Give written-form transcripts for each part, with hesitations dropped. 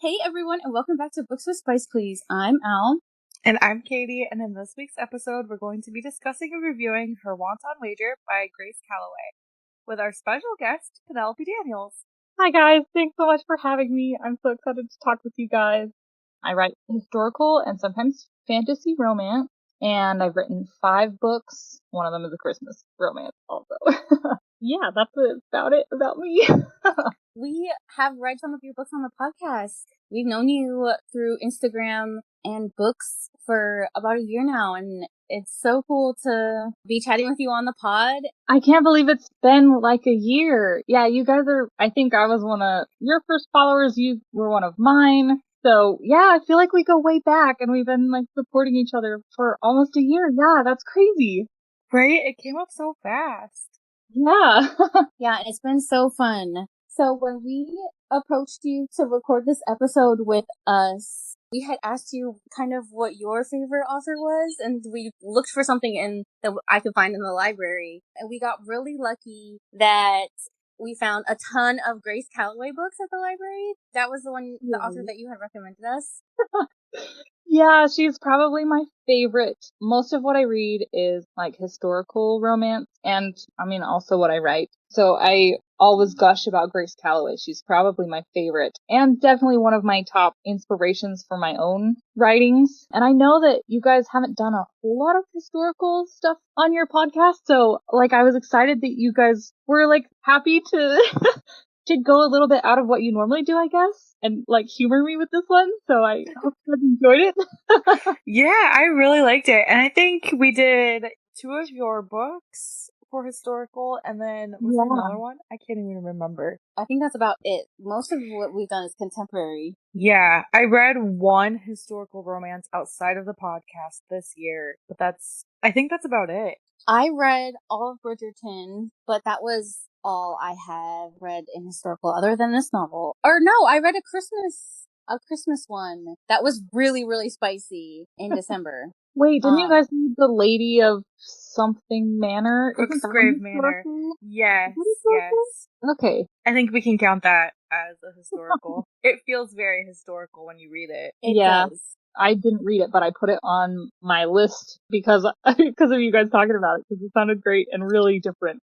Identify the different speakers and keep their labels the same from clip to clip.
Speaker 1: Hey everyone, and welcome back to Books with Spice Please. I'm Al.
Speaker 2: And I'm Katie, and in this week's episode, we're going to be discussing and reviewing Her Wanton Wager by Grace Calloway, with our special guest, Penelope Daniels.
Speaker 3: Hi guys, thanks so much for having me. I'm so excited to talk with you guys. I write historical and sometimes fantasy romance, and I've written 5 books. One of them is a Christmas romance also. Yeah, that's about it about me.
Speaker 1: We have read some of your books on the podcast. We've known you through Instagram and books for about a year now, and it's so cool to be chatting with you on the pod.
Speaker 3: I can't believe it's been like a year. Yeah, you guys I think I was one of your first followers, you were one of mine. So yeah, I feel like we go way back and we've been like supporting each other for almost a year. Yeah, that's crazy.
Speaker 2: Right? It came up so fast.
Speaker 3: Yeah.
Speaker 1: Yeah, and it's been so fun. So when we approached you to record this episode with us, we had asked you kind of what your favorite author was, and we looked for something that I could find in the library. And we got really lucky that we found a ton of Grace Calloway books at the library. That was the author that you had recommended us.
Speaker 3: Yeah, she's probably my favorite. Most of what I read is like historical romance and also what I write. So I always gush about Grace Calloway. She's probably my favorite and definitely one of my top inspirations for my own writings. And I know that you guys haven't done a whole lot of historical stuff on your podcast. So like I was excited that you guys were like happy to to go a little bit out of what you normally do, I guess, and like humor me with this one. So I hope you guys enjoyed it.
Speaker 2: Yeah, I really liked it. And I think we did 2 of your books for historical, and then was there another one? I can't even remember.
Speaker 1: I think that's about it. Most of what we've done is contemporary.
Speaker 2: Yeah, I read 1 historical romance outside of the podcast this year, but I think that's about it.
Speaker 1: I read all of Bridgerton, but that was all I have read in historical other than this novel. Or no, I read a Christmas one that was really, really spicy in December.
Speaker 3: Wait, didn't you guys read The Lady of Something Manor?
Speaker 2: Crooksgrave Manor. Yes, yes.
Speaker 3: Okay.
Speaker 2: I think we can count that as a historical. It feels very historical when you read it.
Speaker 1: It does.
Speaker 3: I didn't read it, but I put it on my list because of you guys talking about it, because it sounded great and really different.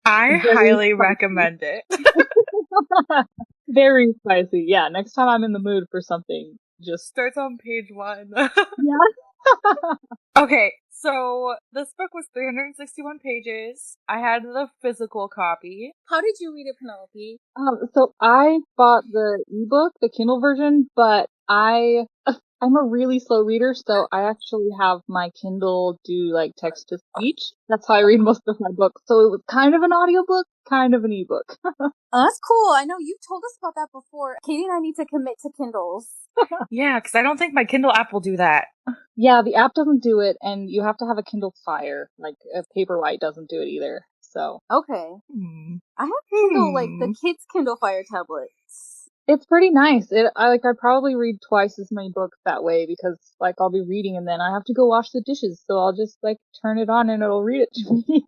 Speaker 2: I highly recommend it.
Speaker 3: Very spicy. Yeah, next time I'm in the mood for something, just
Speaker 2: starts on page 1.
Speaker 3: Yeah.
Speaker 2: Okay, so this book was 361 pages. I had the physical copy.
Speaker 1: How did you read it, Penelope?
Speaker 3: So I bought the ebook, the Kindle version, but I'm a really slow reader, so I actually have my Kindle do like text to speech. That's how I read most of my books. So it was kind of an audiobook, kind of an ebook.
Speaker 1: Oh, that's cool. I know you've told us about that before. Katie and I need to commit to Kindles.
Speaker 2: Yeah, because I don't think my Kindle app will do that.
Speaker 3: Yeah, the app doesn't do it, and you have to have a Kindle Fire. Like a Paperwhite doesn't do it either. So
Speaker 1: okay. I have Kindle, like the kids' Kindle Fire tablets.
Speaker 3: It's pretty nice. I probably read twice as many books that way because like I'll be reading and then I have to go wash the dishes, so I'll just like turn it on and it'll read it to me.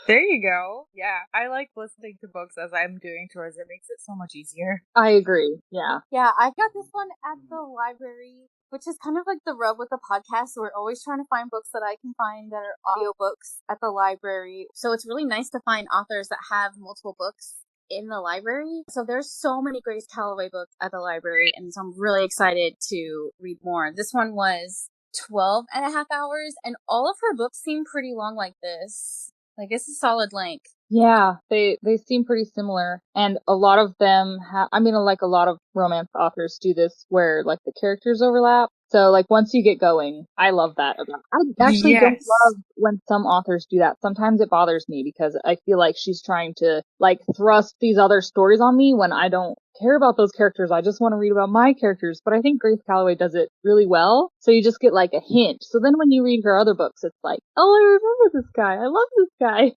Speaker 2: There you go. Yeah, I like listening to books as I'm doing chores. It makes it so much easier.
Speaker 3: I agree. Yeah.
Speaker 1: Yeah, I got this one at the library, which is kind of like the rub with the podcast. We're always trying to find books that I can find that are audiobooks at the library. So it's really nice to find authors that have multiple books in the library. So there's so many Grace Calloway books at the library, and so I'm really excited to read more. This one was 12 and a half hours, and all of her books seem pretty long like this. Like, it's a solid length.
Speaker 3: Yeah, they seem pretty similar, and a lot of them like a lot of romance authors do this where like the characters overlap. So like once you get going, I love that about it. I actually don't love when some authors do that. Sometimes it bothers me because I feel like she's trying to like thrust these other stories on me when I don't care about those characters. I just want to read about my characters. But I think Grace Calloway does it really well. So you just get like a hint. So then when you read her other books, it's like, oh, I remember this guy. I love this guy.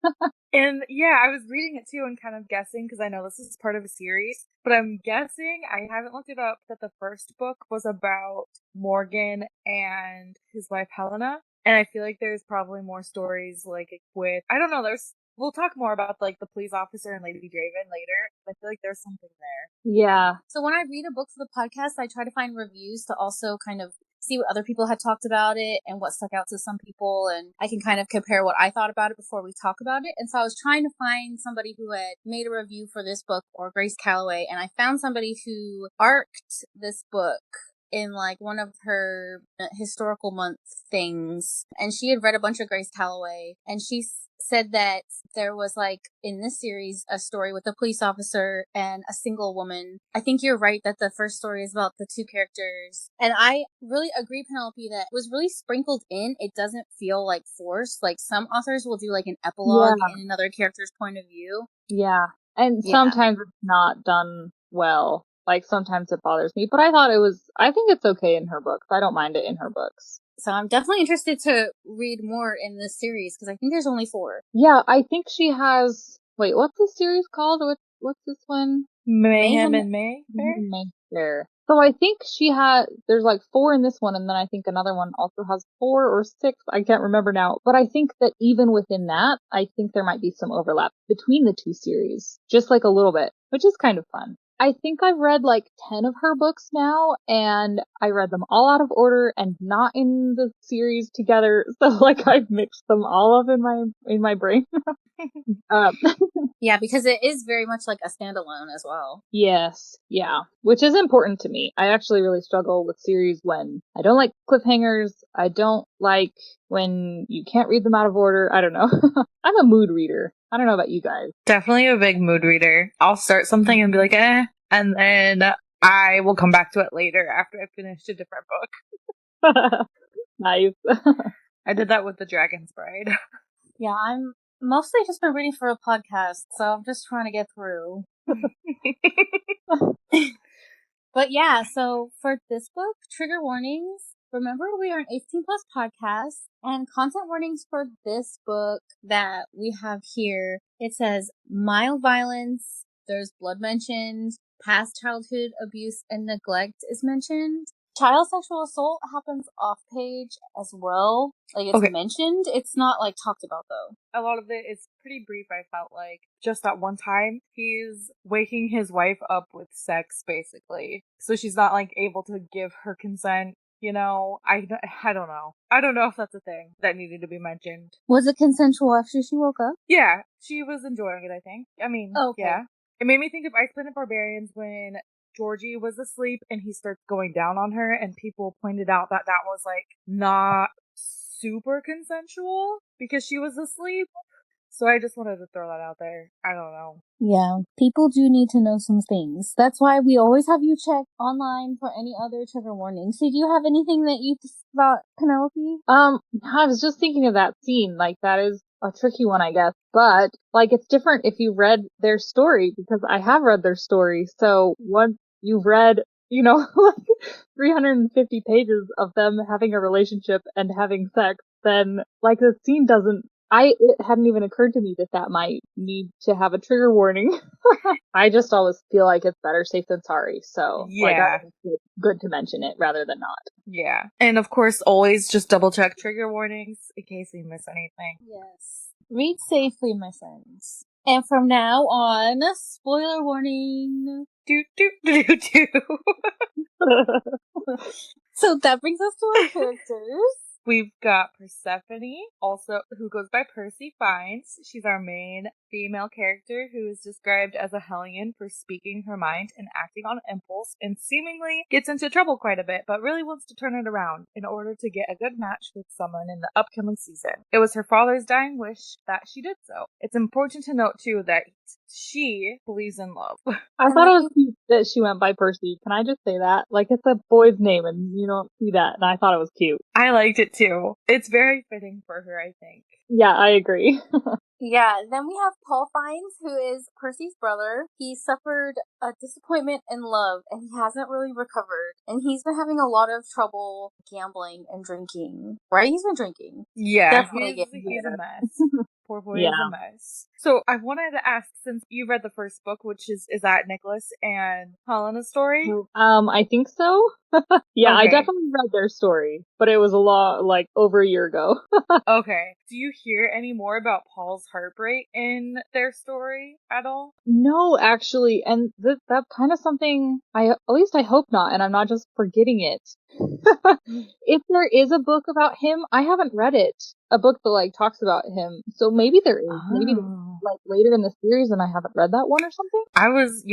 Speaker 2: And yeah, I was reading it too and kind of guessing, because I know this is part of a series, but I'm guessing, I haven't looked it up, that the first book was about Morgan and his wife Helena. And I feel like there's probably more stories like with, I don't know, there's We'll talk more about like the police officer and Lady Draven later. I feel like there's something there.
Speaker 3: Yeah.
Speaker 1: So when I read a book for the podcast, I try to find reviews to also kind of see what other people had talked about it and what stuck out to some people, and I can kind of compare what I thought about it before we talk about it. And so I was trying to find somebody who had made a review for this book or Grace Calloway, and I found somebody who arced this book in like one of her historical month things, and she had read a bunch of Grace Calloway, and she said that there was like in this series a story with a police officer and a single woman. I think you're right that the first story is about the two characters, and I really agree, Penelope, that it was really sprinkled in. It doesn't feel like forced. Like some authors will do like an epilogue in another character's point of view.
Speaker 3: Yeah, and sometimes it's not done well. Like, sometimes it bothers me, but I think it's okay in her books. I don't mind it in her books.
Speaker 1: So I'm definitely interested to read more in this series, because I think there's only 4.
Speaker 3: Yeah, I think she has, wait, what's the series called? What's this one?
Speaker 2: Mayhem and Mayfair?
Speaker 3: Mayfair. So I think there's like 4 in this one, and then I think another one also has 4 or 6, I can't remember now. But I think that even within that, I think there might be some overlap between the 2 series. Just like a little bit, which is kind of fun. I think I've read like 10 of her books now, and I read them all out of order and not in the series together. So like I've mixed them all up in my brain.
Speaker 1: Yeah, because it is very much like a standalone as well.
Speaker 3: Yes, yeah, which is important to me. I actually really struggle with series when I don't like cliffhangers. I don't like when you can't read them out of order. I don't know. I'm a mood reader. I don't know about you guys.
Speaker 2: Definitely a big mood reader. I'll start something and be like, and then I will come back to it later after I finished a different book.
Speaker 3: Nice.
Speaker 2: I did that with The Dragon's Bride.
Speaker 1: Yeah, I'm mostly just been reading for a podcast, so I'm just trying to get through. But yeah, so for this book, trigger warnings. Remember, we are an 18 plus podcast, and content warnings for this book that we have here. It says mild violence, there's blood mentioned, past childhood abuse and neglect is mentioned. Child sexual assault happens off page as well. Like, it's mentioned. It's not, like, talked about, though.
Speaker 2: A lot of it is pretty brief, I felt like. Just at one time, he's waking his wife up with sex, basically. So she's not, like, able to give her consent. You know, I don't know. I don't know if that's a thing that needed to be mentioned.
Speaker 1: Was it consensual after she woke up?
Speaker 2: Yeah, she was enjoying it, I think. I mean, yeah. It made me think of Ice Planet Barbarians when Georgie was asleep and he starts going down on her, and people pointed out that that was like not super consensual because she was asleep. So I just wanted to throw that out there. I don't know.
Speaker 1: Yeah, people do need to know some things. That's why we always have you check online for any other trigger warnings. So do you have anything that you about Penelope?
Speaker 3: I was just thinking of that scene. Like, that is a tricky one, I guess. But, like, it's different if you read their story, because I have read their story. So once you've read, you know, like 350 pages of them having a relationship and having sex, then, like, the scene doesn't, it hadn't even occurred to me that might need to have a trigger warning. I just always feel like it's better safe than sorry. So,
Speaker 2: yeah,
Speaker 3: like, it's good to mention it rather than not.
Speaker 2: Yeah. And of course, always just double check trigger warnings in case we miss anything.
Speaker 1: Yes. Read safely, my friends. And from now on, spoiler warning.
Speaker 2: Do, do, do, do, do.
Speaker 1: So that brings us to our characters.
Speaker 2: We've got Persephone, also who goes by Percy Fiennes. She's our main female character who is described as a hellion for speaking her mind and acting on impulse, and seemingly gets into trouble quite a bit, but really wants to turn it around in order to get a good match with someone in the upcoming season. It was her father's dying wish that she did so. It's important to note too that she believes in love.
Speaker 3: I thought it was cute that she went by Percy. Can I just say that? Like, it's a boy's name and you don't see that, and I thought it was cute.
Speaker 2: I liked it too. It's very fitting for her, I think.
Speaker 3: Yeah, I agree.
Speaker 1: Yeah, then we have Paul Fiennes, who is Percy's brother. He suffered a disappointment in love, and he hasn't really recovered. And he's been having a lot of trouble gambling and drinking. Right? He's been drinking.
Speaker 2: Yeah,
Speaker 1: definitely
Speaker 2: he's a mess. Poor boy is a mess. So I wanted to ask, since you read the first book, which is that Nicholas and Helena's story?
Speaker 3: I think so. Yeah, I
Speaker 2: Okay.
Speaker 3: definitely read their story, but it was a lot, like, over a year ago.
Speaker 2: Okay. Do you hear any more about Paul's heartbreak in their story at all?
Speaker 3: No, actually, and that's kind of something at least I hope not, and I'm not just forgetting it. If there is a book about him, I haven't read it. A book that like talks about him, so maybe there is. Maybe
Speaker 2: Oh.
Speaker 3: like later in the series, and I haven't read that one or something.
Speaker 2: I was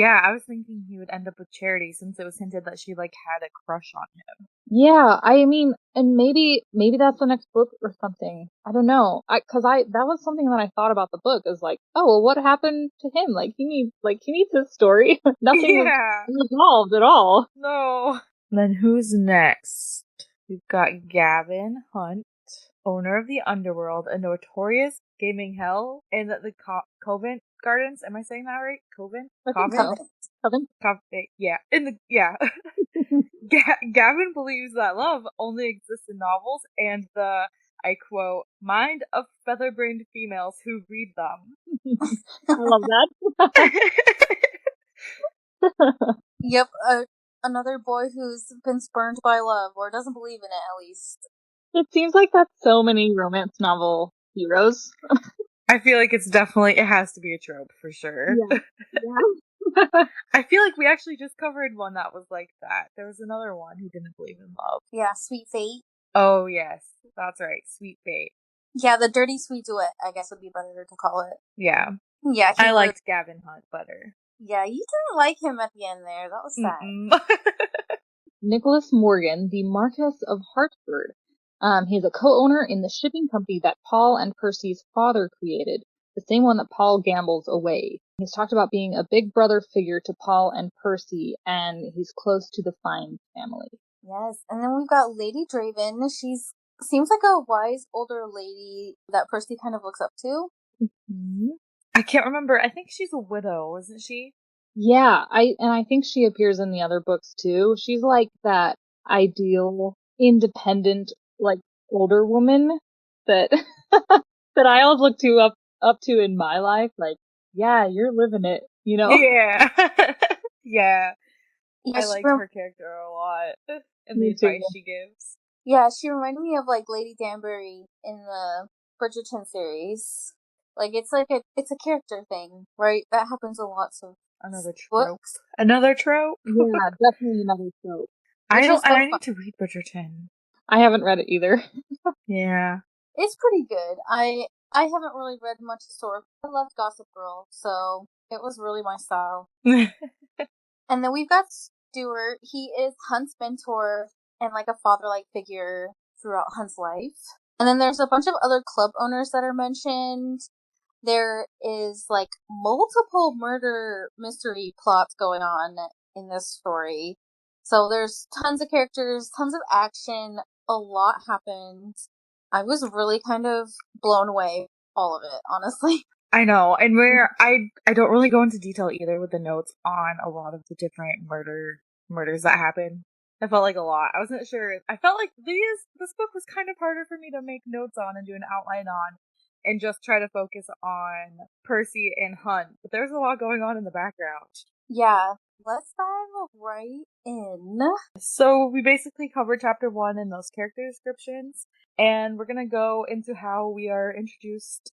Speaker 2: thinking he would end up with Charity since it was hinted that she like had a crush on him.
Speaker 3: Yeah, I mean, and maybe that's the next book or something. I don't know. That was something that I thought about the book is like, oh well, what happened to him? Like he needs his story. Nothing was
Speaker 2: Yeah.
Speaker 3: resolved at all.
Speaker 2: No. Then who's next? We've got Gavin Hunt, owner of the Underworld, a notorious gaming hell in the Covent Gardens. Am I saying that right? Covent?
Speaker 3: I think
Speaker 2: Covent?
Speaker 3: so. Coven?
Speaker 2: Yeah. Gavin believes that love only exists in novels and the, I quote, mind of feather-brained females who read them.
Speaker 3: I love that.
Speaker 1: Yep, another boy who's been spurned by love, or doesn't believe in it at least.
Speaker 3: It seems like that's so many romance novel heroes.
Speaker 2: I feel like it has to be a trope for sure.
Speaker 3: Yeah. Yeah.
Speaker 2: I feel like we actually just covered one that was like that. There was another one who didn't believe in love.
Speaker 1: Yeah, Sweet Fate.
Speaker 2: Oh, yes. That's right. Sweet Fate.
Speaker 1: Yeah, the dirty sweet duet, I guess would be better to call it.
Speaker 2: Yeah.
Speaker 1: Yeah,
Speaker 2: I liked Gavin Hunt better.
Speaker 1: Yeah, you didn't like him at the end there. That was sad.
Speaker 3: Nicholas Morgan, the Marquess of Hartford. He's a co-owner in the shipping company that Paul and Percy's father created, the same one that Paul gambles away. He's talked about being a big brother figure to Paul and Percy, and he's close to the Fiennes family.
Speaker 1: Yes, and then we've got Lady Draven. She's seems like a wise older lady that Percy kind of looks up to.
Speaker 3: Mm-hmm.
Speaker 2: I can't remember. I think she's a widow, isn't she?
Speaker 3: Yeah, I think she appears in the other books too. She's like that ideal, independent, like older woman that that I always look up to in my life. Like, yeah, you're living it, you know?
Speaker 2: Yeah. Yeah.
Speaker 1: Yeah,
Speaker 2: I like her character a lot. And the
Speaker 3: Me too.
Speaker 2: advice she gives.
Speaker 1: Yeah, she reminded me of like Lady Danbury in the Bridgerton series. Like it's a character thing, right? That happens in lots of
Speaker 2: Another trope.
Speaker 1: books.
Speaker 2: Another trope?
Speaker 3: Yeah, definitely another trope.
Speaker 2: I need to read Bridgerton.
Speaker 3: I haven't read it either.
Speaker 2: Yeah.
Speaker 1: It's pretty good. I haven't really read much historical. I loved Gossip Girl, so it was really my style. And then we've got Stuart. He is Hunt's mentor and like a father-like figure throughout Hunt's life. And then there's a bunch of other club owners that are mentioned. There is like multiple murder mystery plots going on in this story. So there's tons of characters, tons of action, a lot happened. I was really kind of blown away, all of it, honestly.
Speaker 2: I know, and I don't really go into detail either with the notes on a lot of the different murders that happen. I felt like a lot. I wasn't sure. I felt like this book was kind of harder for me to make notes on and do an outline on, and just try to focus on Percy and Hunt. But there's a lot going on in the background.
Speaker 1: Yeah, let's dive right in.
Speaker 2: So we basically covered chapter 1 in those character descriptions, and we're gonna go into how we are introduced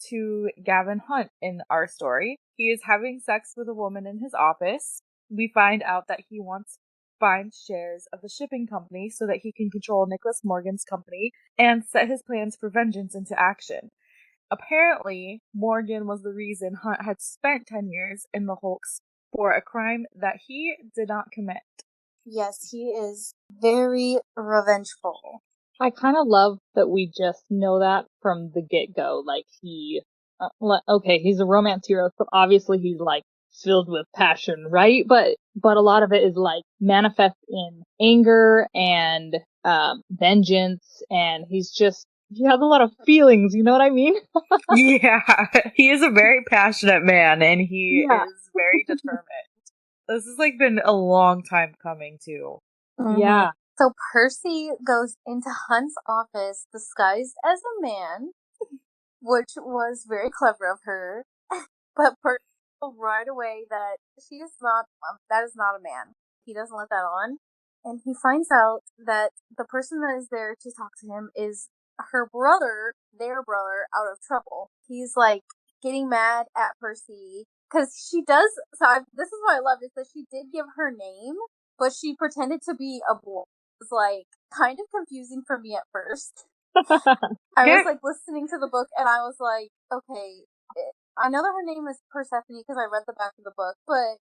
Speaker 2: to Gavin Hunt in our story. He is having sex with a woman in his office. We find out that he wants Fiennes shares of the shipping company so that he can control Nicholas Morgan's company and set his plans for vengeance into action. Apparently, Morgan was the reason Hunt had spent 10 years in the hulks for a crime that he did not commit.
Speaker 1: Yes, he is very revengeful.
Speaker 3: I kind of love that we just know that from the get-go. Like okay, he's a romance hero, so obviously he's like filled with passion, right? But a lot of it is like manifest in anger and vengeance, and he has a lot of feelings. You know what I mean?
Speaker 2: Yeah, he is a very passionate man, and he is very determined. This has like been a long time coming too.
Speaker 1: Mm-hmm.
Speaker 3: Yeah.
Speaker 1: So Percy goes into Hunt's office disguised as a man, which was very clever of her. But Percy knows right away that that is not a man. He doesn't let that on. and he finds out that the person that is there to talk to him is her brother, their brother, out of trouble. He's like getting mad at Percy because she does. This is what I loved, is that she did give her name, but she pretended to be a boy. It was like kind of confusing for me at first. I was like listening to the book and I was like, okay, I know that her name is Persephone because I read the back of the book, but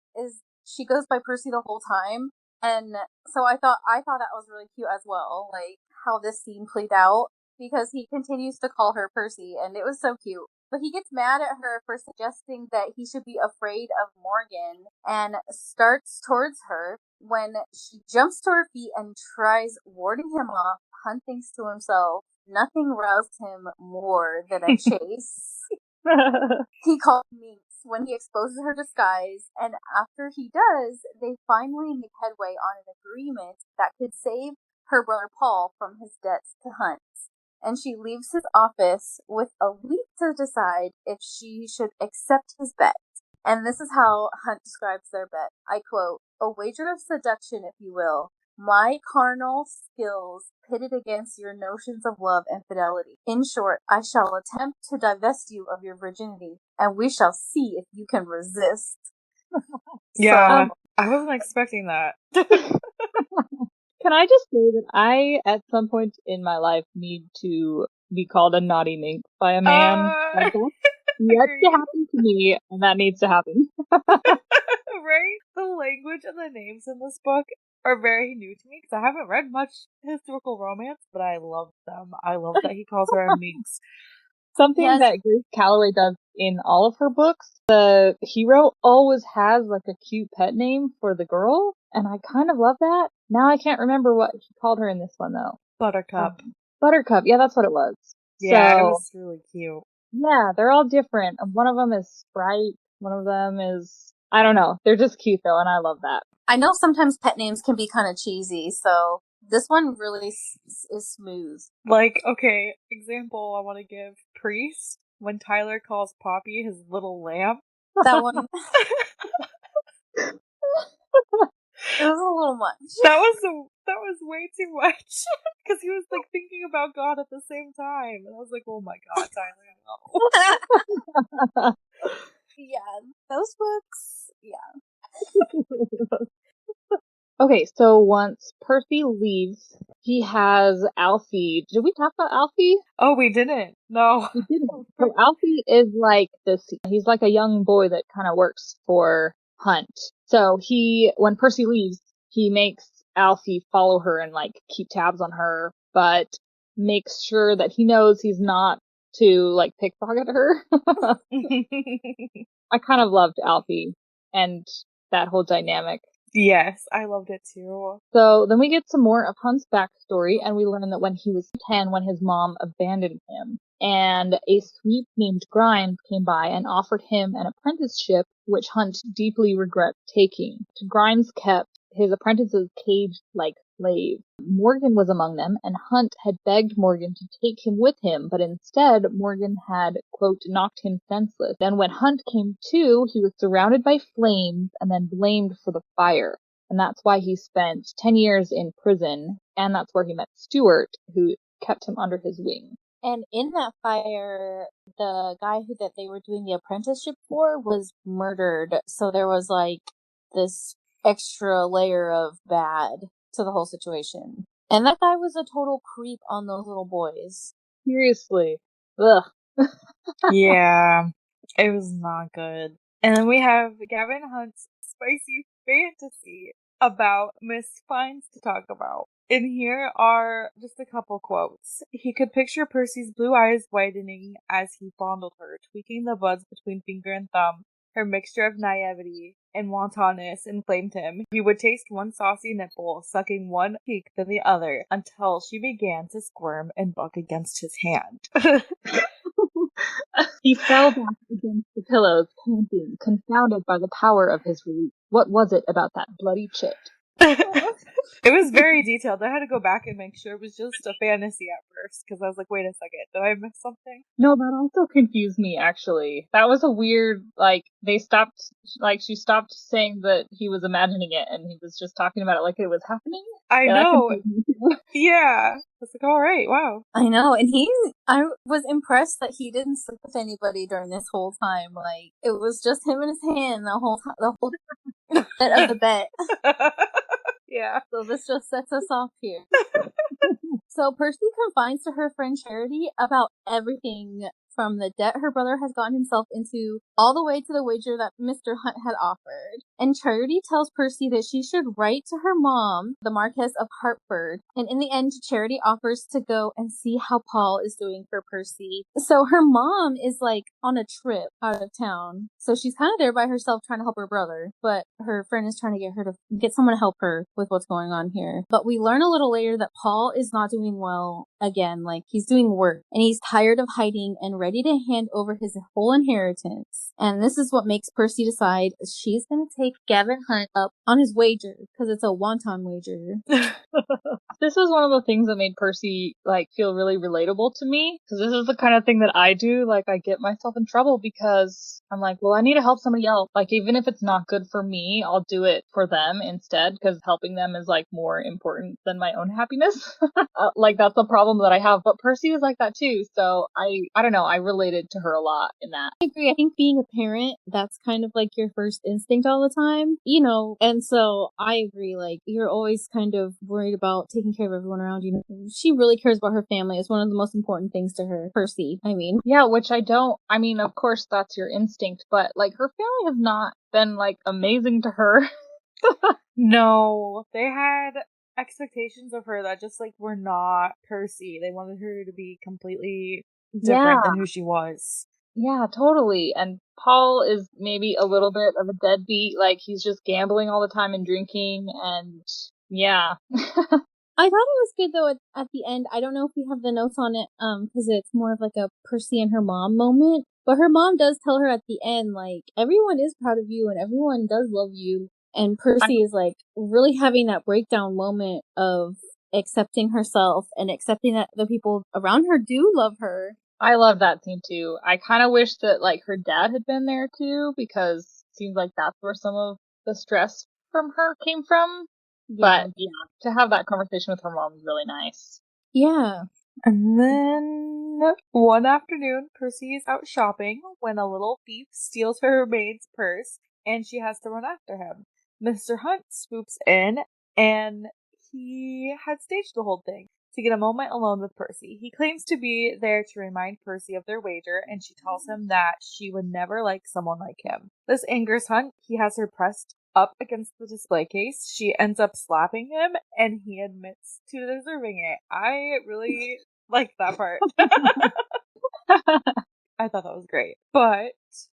Speaker 1: she goes by Percy the whole time? And so I thought that was really cute as well, like how this scene played out, because he continues to call her Percy, and it was so cute. But he gets mad at her for suggesting that he should be afraid of Morgan and starts towards her. When she jumps to her feet and tries warding him off, Hunt thinks to himself, nothing roused him more than a chase. He calls Minx when he exposes her disguise, and after he does, they finally make headway on an agreement that could save her brother Paul from his debts to Hunt. And she leaves his office with a leap to decide if she should accept his bet. And this is how Hunt describes their bet. I quote, "A wager of seduction, if you will. My carnal skills pitted against your notions of love and fidelity. In short, I shall attempt to divest you of your virginity, and we shall see if you can resist."
Speaker 2: Yeah, I wasn't expecting that.
Speaker 3: Can I just say that I, at some point in my life, need to be called a naughty minx by a man? That's yet to happen to me, and that needs to happen.
Speaker 2: Right? The language and the names in this book are very new to me, because I haven't read much historical romance, but I love them. I love that he calls her a minx.
Speaker 3: Something that Grace Calloway does in all of her books, the hero always has like a cute pet name for the girl, and I kind of love that. Now I can't remember what he called her in this one though.
Speaker 2: Buttercup.
Speaker 3: Buttercup, yeah, that's what it was.
Speaker 2: Yeah, it was really cute.
Speaker 3: Yeah, they're all different. One of them is Sprite, one of them is, I don't know, they're just cute though, and I love that.
Speaker 1: I know sometimes pet names can be kind of cheesy, so this one really is smooth.
Speaker 2: Like, okay, example I want to give, Priest, when Tyler calls Poppy his little lamb.
Speaker 1: That one. It was a little much.
Speaker 2: That was way too much, because he was like thinking about God at the same time, and I was like, oh my God, Tyler, no.
Speaker 1: Yeah, those books, yeah.
Speaker 3: Okay, so once Percy leaves, he has Alfie. Did we talk about Alfie?
Speaker 2: Oh, we didn't. No.
Speaker 3: We didn't. So Alfie is like he's like a young boy that kind of works for Hunt. So when Percy leaves, he makes Alfie follow her and like keep tabs on her, but makes sure that he knows he's not to like pickpocket her. I kind of loved Alfie and that whole dynamic.
Speaker 2: Yes, I loved it too.
Speaker 3: So then we get some more of Hunt's backstory, and we learn that when he was 10, when his mom abandoned him, and a sweep named Grimes came by and offered him an apprenticeship, which Hunt deeply regrets taking. Grimes kept his apprentices caged like slaves. Morgan was among them, and Hunt had begged Morgan to take him with him, but instead Morgan had, quote, knocked him senseless. Then when Hunt came to, he was surrounded by flames and then blamed for the fire. And that's why he spent 10 years in prison, and that's where he met Stuart, who kept him under his wing.
Speaker 1: And in that fire, the guy that they were doing the apprenticeship for was murdered. So there was like this extra layer of bad to the whole situation. And that guy was a total creep on those little boys.
Speaker 3: Seriously. Ugh.
Speaker 2: Yeah, it was not good. And then we have Gavin Hunt's spicy fantasy about Miss Fines to talk about. And here are just a couple quotes. He could picture Percy's blue eyes widening as he fondled her, tweaking the buds between finger and thumb. Her mixture of naivety and wantonness inflamed him. He would taste one saucy nipple, sucking one cheek then the other, until she began to squirm and buck against his hand.
Speaker 3: He fell back against the pillows, panting, confounded by the power of his release. What was it about that bloody chit?
Speaker 2: It was very detailed. I had to go back and make sure it was just a fantasy at first, because I was like, wait a second, did I miss something?
Speaker 3: No, that also confused me, actually. That was a weird, she stopped saying that he was imagining it, and he was just talking about it like it was happening.
Speaker 2: I
Speaker 3: Yeah,
Speaker 2: know. Yeah. I was like, all right, wow.
Speaker 1: I know, and I was impressed that he didn't sleep with anybody during this whole time. Like, it was just him and his hand the whole bit of the bet.
Speaker 2: Yeah.
Speaker 1: So this just sets us off here. So Percy confides to her friend Charity about everything from the debt her brother has gotten himself into all the way to the wager that Mr. Hunt had offered. And Charity tells Percy that she should write to her mom, the Marquess of Hertford. And in the end, Charity offers to go and see how Paul is doing for Percy. So her mom is like on a trip out of town. So she's kind of there by herself trying to help her brother. But her friend is trying to get someone to help her with what's going on here. But we learn a little later that Paul is not doing well again. Like, he's doing work and he's tired of hiding and ready to hand over his whole inheritance. And this is what makes Percy decide she's going to take Gavin Hunt up on his wager, because it's a Wanton wager.
Speaker 3: This was one of the things that made Percy, feel really relatable to me, because this is the kind of thing that I do. Like, I get myself in trouble because I'm like, well, I need to help somebody else. Like, even if it's not good for me, I'll do it for them instead, because helping them is, more important than my own happiness. That's a problem that I have. But Percy was like that too, so I don't know, I related to her a lot in that.
Speaker 1: I agree. I think being a parent, that's kind of like your first instinct all the time, and so I agree. Like, you're always kind of worried about taking care of everyone around you. She really cares about her family. It's one of the most important things to her. Percy, I mean.
Speaker 3: Yeah, which of course that's your instinct, but her family has not been amazing to her.
Speaker 2: No, they had expectations of her that just were not Percy. They wanted her to be completely different than who she was.
Speaker 3: Yeah, totally. And Paul is maybe a little bit of a deadbeat. He's just gambling all the time and drinking, and yeah.
Speaker 1: I thought it was good though at the end. I don't know if we have the notes on it, because it's more of a Percy and her mom moment. But her mom does tell her at the end, everyone is proud of you and everyone does love you. And Percy is really having that breakdown moment of accepting herself and accepting that the people around her do love her.
Speaker 3: I love that scene too. I kind of wish that her dad had been there too, because it seems like that's where some of the stress from her came from. Yeah. But yeah, to have that conversation with her mom is really nice.
Speaker 1: Yeah.
Speaker 2: And then one afternoon, Percy is out shopping when a little thief steals her maid's purse and she has to run after him. Mr. Hunt swoops in, and he had staged the whole thing to get a moment alone with Percy. He claims to be there to remind Percy of their wager, and she tells him that she would never like someone like him. This angers Hunt. He has her pressed up against the display case. She ends up slapping him, and he admits to deserving it. I really liked that part. I thought that was great. But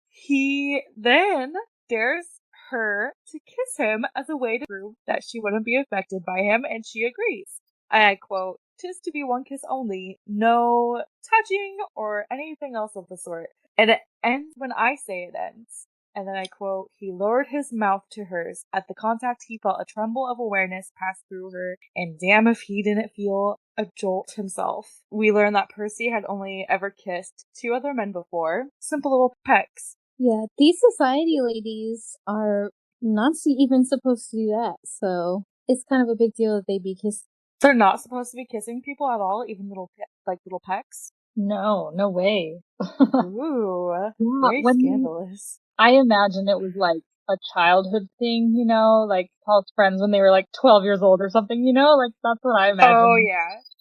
Speaker 2: he then dares her to kiss him as a way to prove that she wouldn't be affected by him, and she agrees. I quote, "'Tis to be one kiss only, no touching or anything else of the sort." And it ends when I say it ends. And then I quote, "He lowered his mouth to hers. At the contact, he felt a tremble of awareness pass through her, and damn if he didn't feel a jolt himself." We learn that Percy had only ever kissed 2 other men before. Simple little pecks.
Speaker 1: Yeah, these society ladies are not even supposed to do that, so it's kind of a big deal that they be kissed.
Speaker 2: They're not supposed to be kissing people at all, even little pecks?
Speaker 3: No way.
Speaker 2: Ooh, very scandalous.
Speaker 3: I imagine it was a childhood thing, Paul's friends when they were 12 years old or something, that's what I imagine.
Speaker 2: Oh,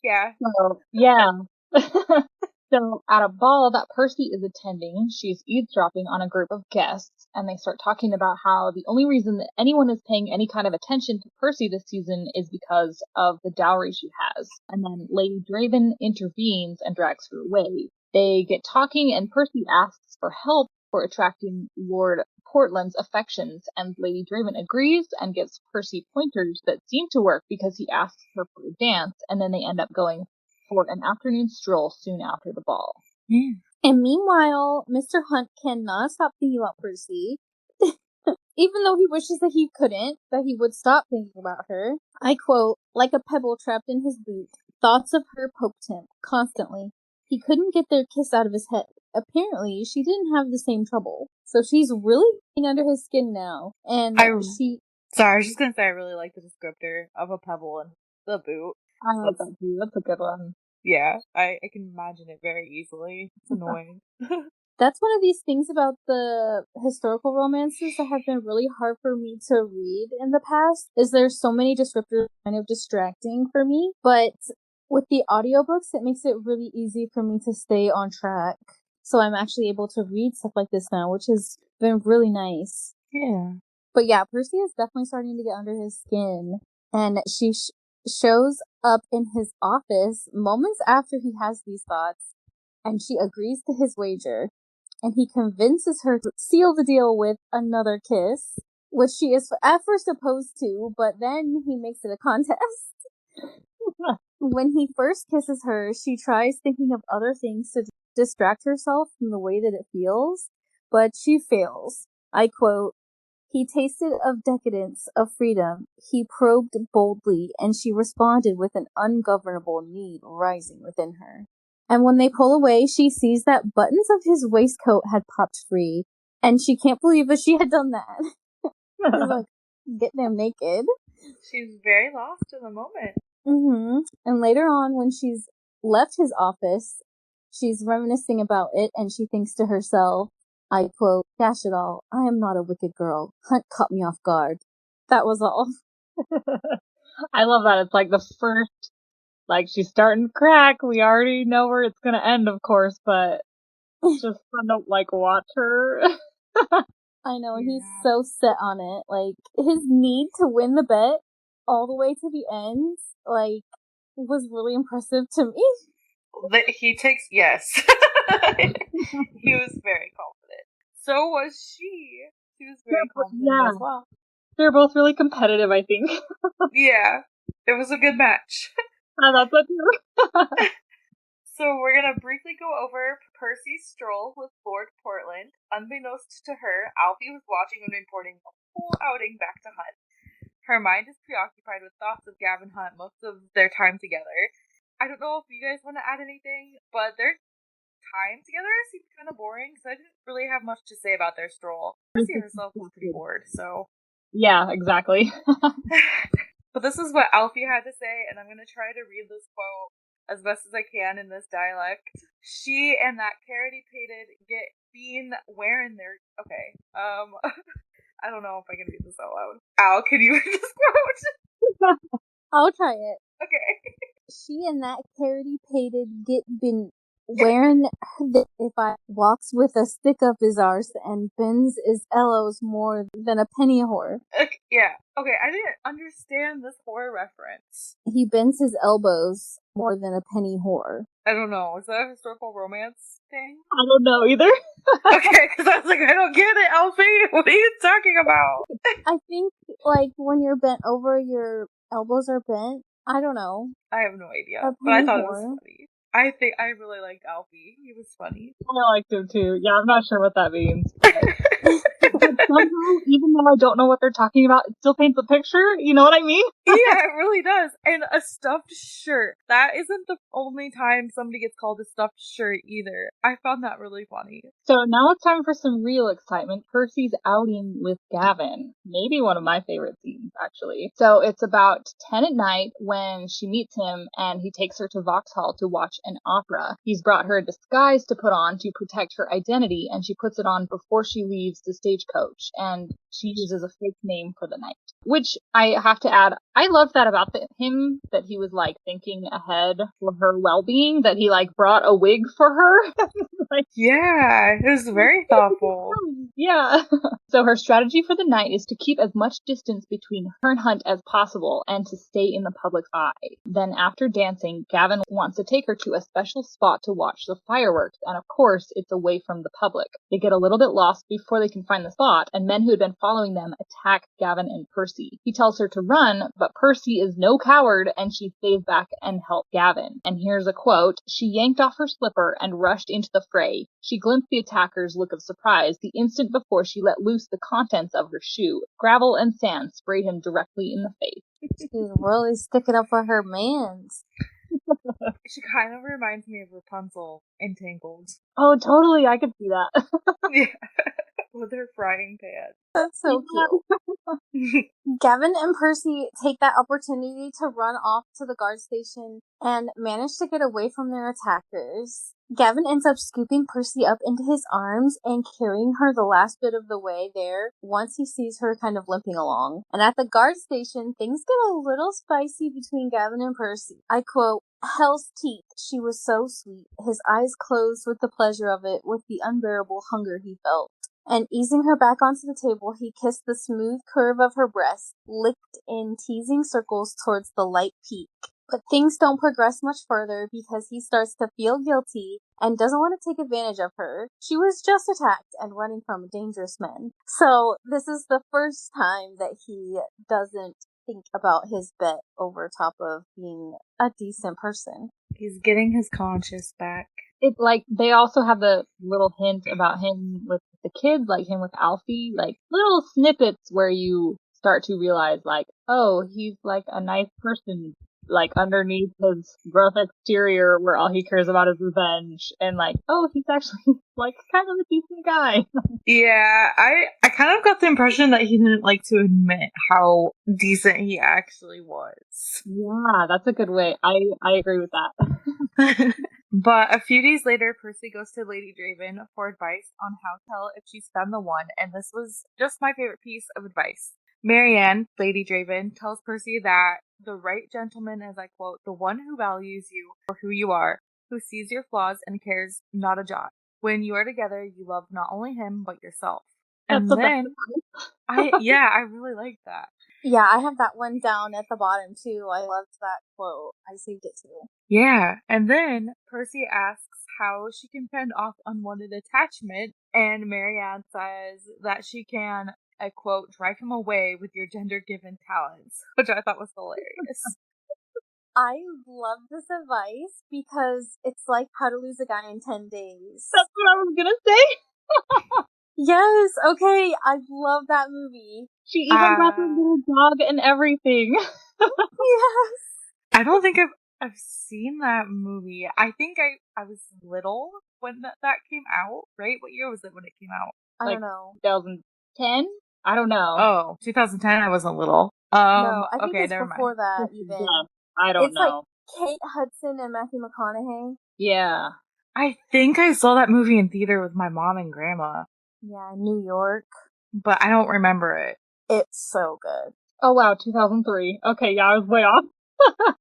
Speaker 2: yeah.
Speaker 3: So, yeah. So at a ball that Percy is attending, she's eavesdropping on a group of guests, and they start talking about how the only reason that anyone is paying any kind of attention to Percy this season is because of the dowry she has. And then Lady Draven intervenes and drags her away. They get talking, and Percy asks for help for attracting Lord Portland's affections, and Lady Draven agrees and gives Percy pointers that seem to work because he asks her for a dance, and then they end up going for an afternoon stroll soon after the ball.
Speaker 1: And meanwhile, Mr. Hunt cannot stop thinking about Percy. Even though he wishes that he couldn't, that he would stop thinking about her. I quote, like a pebble trapped in his boot, thoughts of her poked him, constantly. He couldn't get their kiss out of his head. Apparently, she didn't have the same trouble. So she's really getting under his skin now. And
Speaker 2: Sorry, I was just gonna say I really like the descriptor of a pebble and the boot.
Speaker 3: I like that too. That's a good one.
Speaker 2: Yeah, I can imagine it very easily. It's annoying.
Speaker 1: That's one of these things about the historical romances that have been really hard for me to read in the past, is there's so many descriptors kind of distracting for me, but with the audiobooks, it makes it really easy for me to stay on track. So I'm actually able to read stuff like this now, which has been really nice.
Speaker 2: Yeah.
Speaker 1: But yeah, Percy is definitely starting to get under his skin, and she shows up in his office moments after he has these thoughts, and she agrees to his wager. And he convinces her to seal the deal with another kiss, which she is at first opposed to, but then he makes it a contest. When he first kisses her, she tries thinking of other things to distract herself from the way that it feels, but she fails. I quote, he tasted of decadence, of freedom. He probed boldly, and she responded with an ungovernable need rising within her. And when they pull away, she sees that buttons of his waistcoat had popped free, and she can't believe that she had done that. She's like, get them naked.
Speaker 2: She's very lost in the moment.
Speaker 1: Mm-hmm. And later on, when she's left his office, she's reminiscing about it, and she thinks to herself, I quote, dash it all, I am not a wicked girl. Hunt caught me off guard. That was all.
Speaker 3: I love that. It's like the first, like, she's starting to crack. We already know where it's going to end, of course, but it's just fun to, like, watch her.
Speaker 1: I know, yeah. He's so set on it. Like, his need to win the bet all the way to the end, like, was really impressive to me.
Speaker 2: He takes, yes. He was very confident. So was she. She was very confident as well.
Speaker 3: They're both really competitive, I think.
Speaker 2: Yeah. It was a good match.
Speaker 3: I thought so too.
Speaker 2: So we're going to briefly go over Percy's stroll with Lord Portland. Unbeknownst to her, Alfie was watching and reporting the whole outing back to Hunt. Her mind is preoccupied with thoughts of Gavin Hunt most of their time together. I don't know if you guys want to add anything, but their time together seemed kind of boring, so I didn't really have much to say about their stroll. Percy herself was pretty bored, so...
Speaker 3: Yeah, exactly.
Speaker 2: But this is what Alfie had to say, and I'm going to try to read this quote as best as I can in this dialect. She and that carroty-pated get been wearing their... Okay, I don't know if I can read this out loud. Al, can you read this quote?
Speaker 1: I'll try it.
Speaker 2: Okay.
Speaker 1: She and that carroty-pated get been wearing if I walks with a stick up his arse and bends his elbows more than a penny whore.
Speaker 2: Yeah. Okay, I didn't understand this whore reference.
Speaker 1: He bends his elbows more than a penny whore.
Speaker 2: I don't know. Is that a historical romance thing?
Speaker 3: I don't know either.
Speaker 2: Okay, because I was like, I don't get it, Alfie. What are you talking about?
Speaker 1: I think, like, when you're bent over, your elbows are bent. I don't know.
Speaker 2: I have no idea. But I thought it was funny. I really liked Alfie. He was funny.
Speaker 3: I liked him too. Yeah, I'm not sure what that means. Somehow, even though I don't know what they're talking about, it still paints a picture. You know what I mean?
Speaker 2: Yeah, it really does. And a stuffed shirt. That isn't the only time somebody gets called a stuffed shirt either. I found that really funny.
Speaker 3: So now it's time for some real excitement. Percy's outing with Gavin. Maybe one of my favorite scenes, actually. So it's about 10 at night when she meets him and he takes her to Vauxhall to watch an opera. He's brought her a disguise to put on to protect her identity, and she puts it on before she leaves the stagecoach, and she uses a fake name for the night. Which, I have to add, I love that about him, that he was, like, thinking ahead for her well-being, that he, like, brought a wig for her. Like,
Speaker 2: yeah, it was very thoughtful.
Speaker 3: Yeah. So her strategy for the night is to keep as much distance between her and Hunt as possible and to stay in the public's eye. Then after dancing, Gavin wants to take her to a special spot to watch the fireworks, and of course, it's away from the public. They get a little bit lost before they can find the spot, and men who had been following them attack Gavin and Percy. He tells her to run, but Percy is no coward, and she stays back and helps Gavin. And here's a quote: "She yanked off her slipper and rushed into the fray prey. She glimpsed the attacker's look of surprise the instant before she let loose the contents of her shoe. Gravel and sand sprayed him directly in the face.
Speaker 1: She's really sticking up for her mans.
Speaker 2: She kind of reminds me of Rapunzel in Tangled.
Speaker 3: Oh, totally. I could see that.
Speaker 2: Yeah. With her frying pan.
Speaker 1: That's so cute. Gavin and Percy take that opportunity to run off to the guard station and manage to get away from their attackers. Gavin ends up scooping Percy up into his arms and carrying her the last bit of the way there once he sees her kind of limping along. And at the guard station, things get a little spicy between Gavin and Percy. I quote, "Hell's teeth, she was so sweet. His eyes closed with the pleasure of it, with the unbearable hunger he felt." And easing her back onto the table, he kissed the smooth curve of her breast, licked in teasing circles towards the light peak. But things don't progress much further because he starts to feel guilty and doesn't want to take advantage of her. She was just attacked and running from dangerous men. So this is the first time that he doesn't think about his bet over top of being a decent person.
Speaker 2: He's getting his conscience back.
Speaker 3: It, like, they also have the little hint about him with the kids, like him with Alfie, like little snippets where you start to realize, like, oh, he's like a nice person, like underneath his rough exterior where all he cares about is revenge, and like, oh, he's actually like kind of a decent guy.
Speaker 2: Yeah, I kind of got the impression that he didn't like to admit how decent he actually was.
Speaker 3: Yeah, that's a good way. I agree with that.
Speaker 2: But a few days later, Percy goes to Lady Draven for advice on how to tell if she's found the one, and this was just my favorite piece of advice. Marianne, Lady Draven, tells Percy that the right gentleman is, I quote, "the one who values you for who you are, who sees your flaws and cares not a jot. When you are together, you love not only him, but yourself." And then, I really like that.
Speaker 1: Yeah, I have that one down at the bottom too. I loved that quote. I saved it too.
Speaker 2: Yeah, and then Percy asks how she can fend off unwanted attachment, and Marianne says that she can, I quote, "drive him away with your gender-given talents," which I thought was hilarious.
Speaker 1: I love this advice because it's like How to Lose a Guy in 10 Days.
Speaker 3: That's what I was gonna say.
Speaker 1: Yes, okay, I love that movie.
Speaker 3: She even got the little dog and everything.
Speaker 1: Yes.
Speaker 2: I don't think I've seen that movie. I think I was little when that came out, right? What year was it when it came out?
Speaker 1: I don't know.
Speaker 3: 2010? I don't know.
Speaker 2: Oh, 2010, I wasn't little.
Speaker 1: No, I think
Speaker 2: okay,
Speaker 1: it's
Speaker 2: never
Speaker 1: before
Speaker 2: mind.
Speaker 1: that even.
Speaker 3: Yeah, I don't know.
Speaker 1: It's like Kate Hudson and Matthew McConaughey.
Speaker 3: Yeah.
Speaker 2: I think I saw that movie in theater with my mom and grandma.
Speaker 1: Yeah, New York.
Speaker 2: But I don't remember it.
Speaker 1: It's so good.
Speaker 3: Oh wow, 2003. Okay, yeah, I was way off.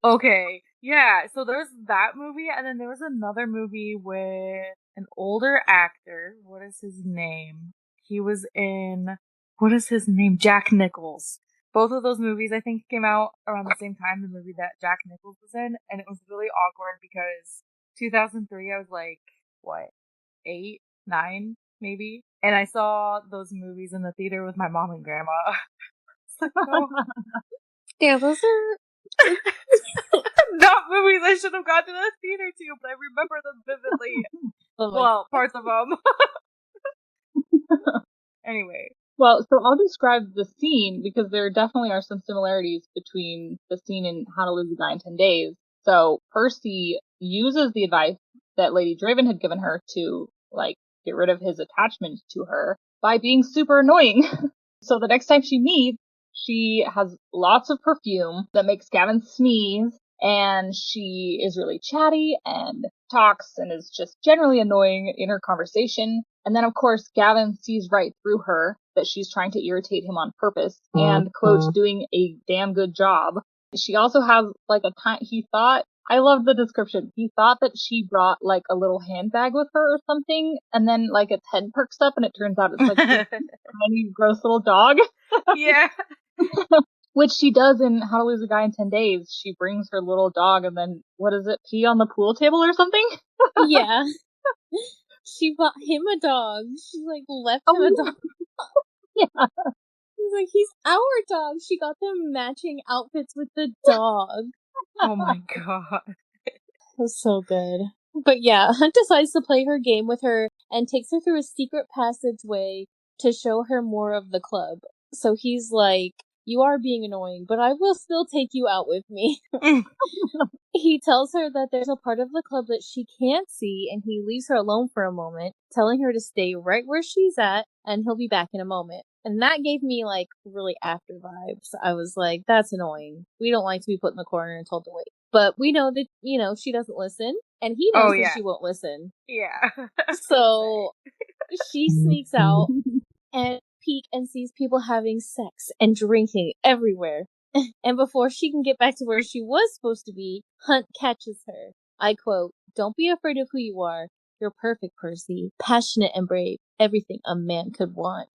Speaker 2: Okay, yeah, so there's that movie, and then there was another movie with an older actor. What is his name? He was in, what is his name? Jack Nichols. Both of those movies, I think, came out around the same time, the movie that Jack Nichols was in, and it was really awkward because 2003, I was like, what, 8, 9, maybe? And I saw those movies in the theater with my mom and grandma. It's like, oh.
Speaker 1: Yeah, those are
Speaker 2: not movies I should have gone to the theater to, but I remember them vividly. Well, parts of them. Anyway.
Speaker 3: Well, so I'll describe the scene because there definitely are some similarities between the scene in How to Lose a Guy in 10 Days. So Percy uses the advice that Lady Draven had given her to, like, get rid of his attachment to her by being super annoying. So the next time she meets, she has lots of perfume that makes Gavin sneeze, and she is really chatty and talks and is just generally annoying in her conversation. And then, of course, Gavin sees right through her, that she's trying to irritate him on purpose and, quote, doing a damn good job. She also has, like, he thought, I love the description. He thought that she brought, like, a little handbag with her or something, and then, like, its head perks up, and it turns out it's, like, this tiny, gross little dog.
Speaker 2: Yeah.
Speaker 3: Which she does in How to Lose a Guy in 10 Days. She brings her little dog and then, what is it, pee on the pool table or something?
Speaker 1: Yeah. She bought him a dog. She, like, left him a dog.
Speaker 3: Yeah.
Speaker 1: She's like, he's our dog. She got them matching outfits with the dog.
Speaker 2: Oh my god.
Speaker 1: It was so good. But yeah, Hunt decides to play her game with her and takes her through a secret passageway to show her more of the club. So he's like, you are being annoying, but I will still take you out with me. He tells her that there's a part of the club that she can't see, and he leaves her alone for a moment, telling her to stay right where she's at, and he'll be back in a moment. And that gave me, like, really after vibes. I was like, that's annoying. We don't like to be put in the corner and told to wait. But we know that, you know, she doesn't listen, and he knows that she won't listen.
Speaker 2: Yeah.
Speaker 1: So she sneaks out and peek and sees people having sex and drinking everywhere. And before she can get back to where she was supposed to be, Hunt catches her. I quote, "Don't be afraid of who you are. You're perfect, Percy. Passionate and brave. Everything a man could want."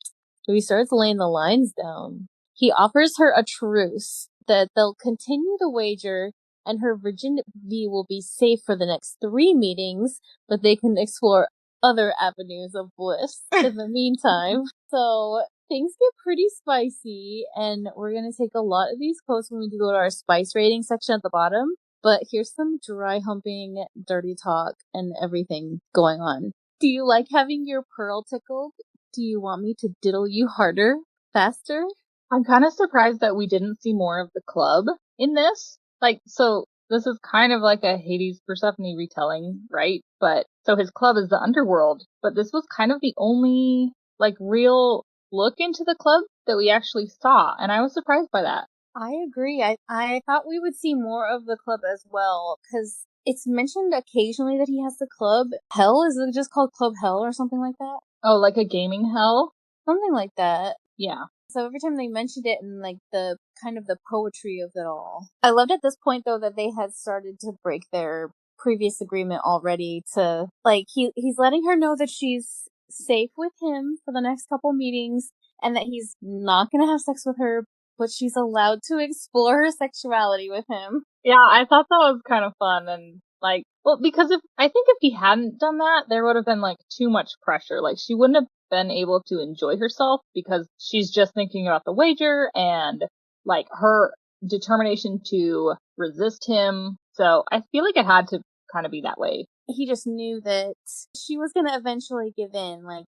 Speaker 1: So he starts laying the lines down. He offers her a truce that they'll continue the wager and her virginity will be safe for the next 3 meetings, but they can explore other avenues of bliss in the meantime. So things get pretty spicy, and we're going to take a lot of these quotes when we do go to our spice rating section at the bottom. But here's some dry humping, dirty talk, and everything going on. Do you like having your pearl tickled? Do you want me to diddle you harder, faster?
Speaker 3: I'm kind of surprised that we didn't see more of the club in this. Like, so this is kind of like a Hades Persephone retelling, right? But so his club is the underworld, but this was kind of the only like real look into the club that we actually saw, and I was surprised by that.
Speaker 1: I agree. I thought we would see more of the club as well, because it's mentioned occasionally that he has the club. Hell? Is it just called Club Hell or something like that?
Speaker 3: Oh, like a gaming hell?
Speaker 1: Something like that.
Speaker 3: Yeah.
Speaker 1: So every time they mentioned it and like the kind of the poetry of it all. I loved at this point though that they had started to break their previous agreement already to like he's letting her know that she's safe with him for the next couple meetings and that he's not gonna have sex with her, but she's allowed to explore her sexuality with him.
Speaker 3: Yeah, I thought that was kind of fun and like, well, because I think if he hadn't done that, there would have been like too much pressure. Like she wouldn't have been able to enjoy herself because she's just thinking about the wager and like her determination to resist him. So I feel like it had to kind of be that way.
Speaker 1: He just knew that she was going to eventually give in. Like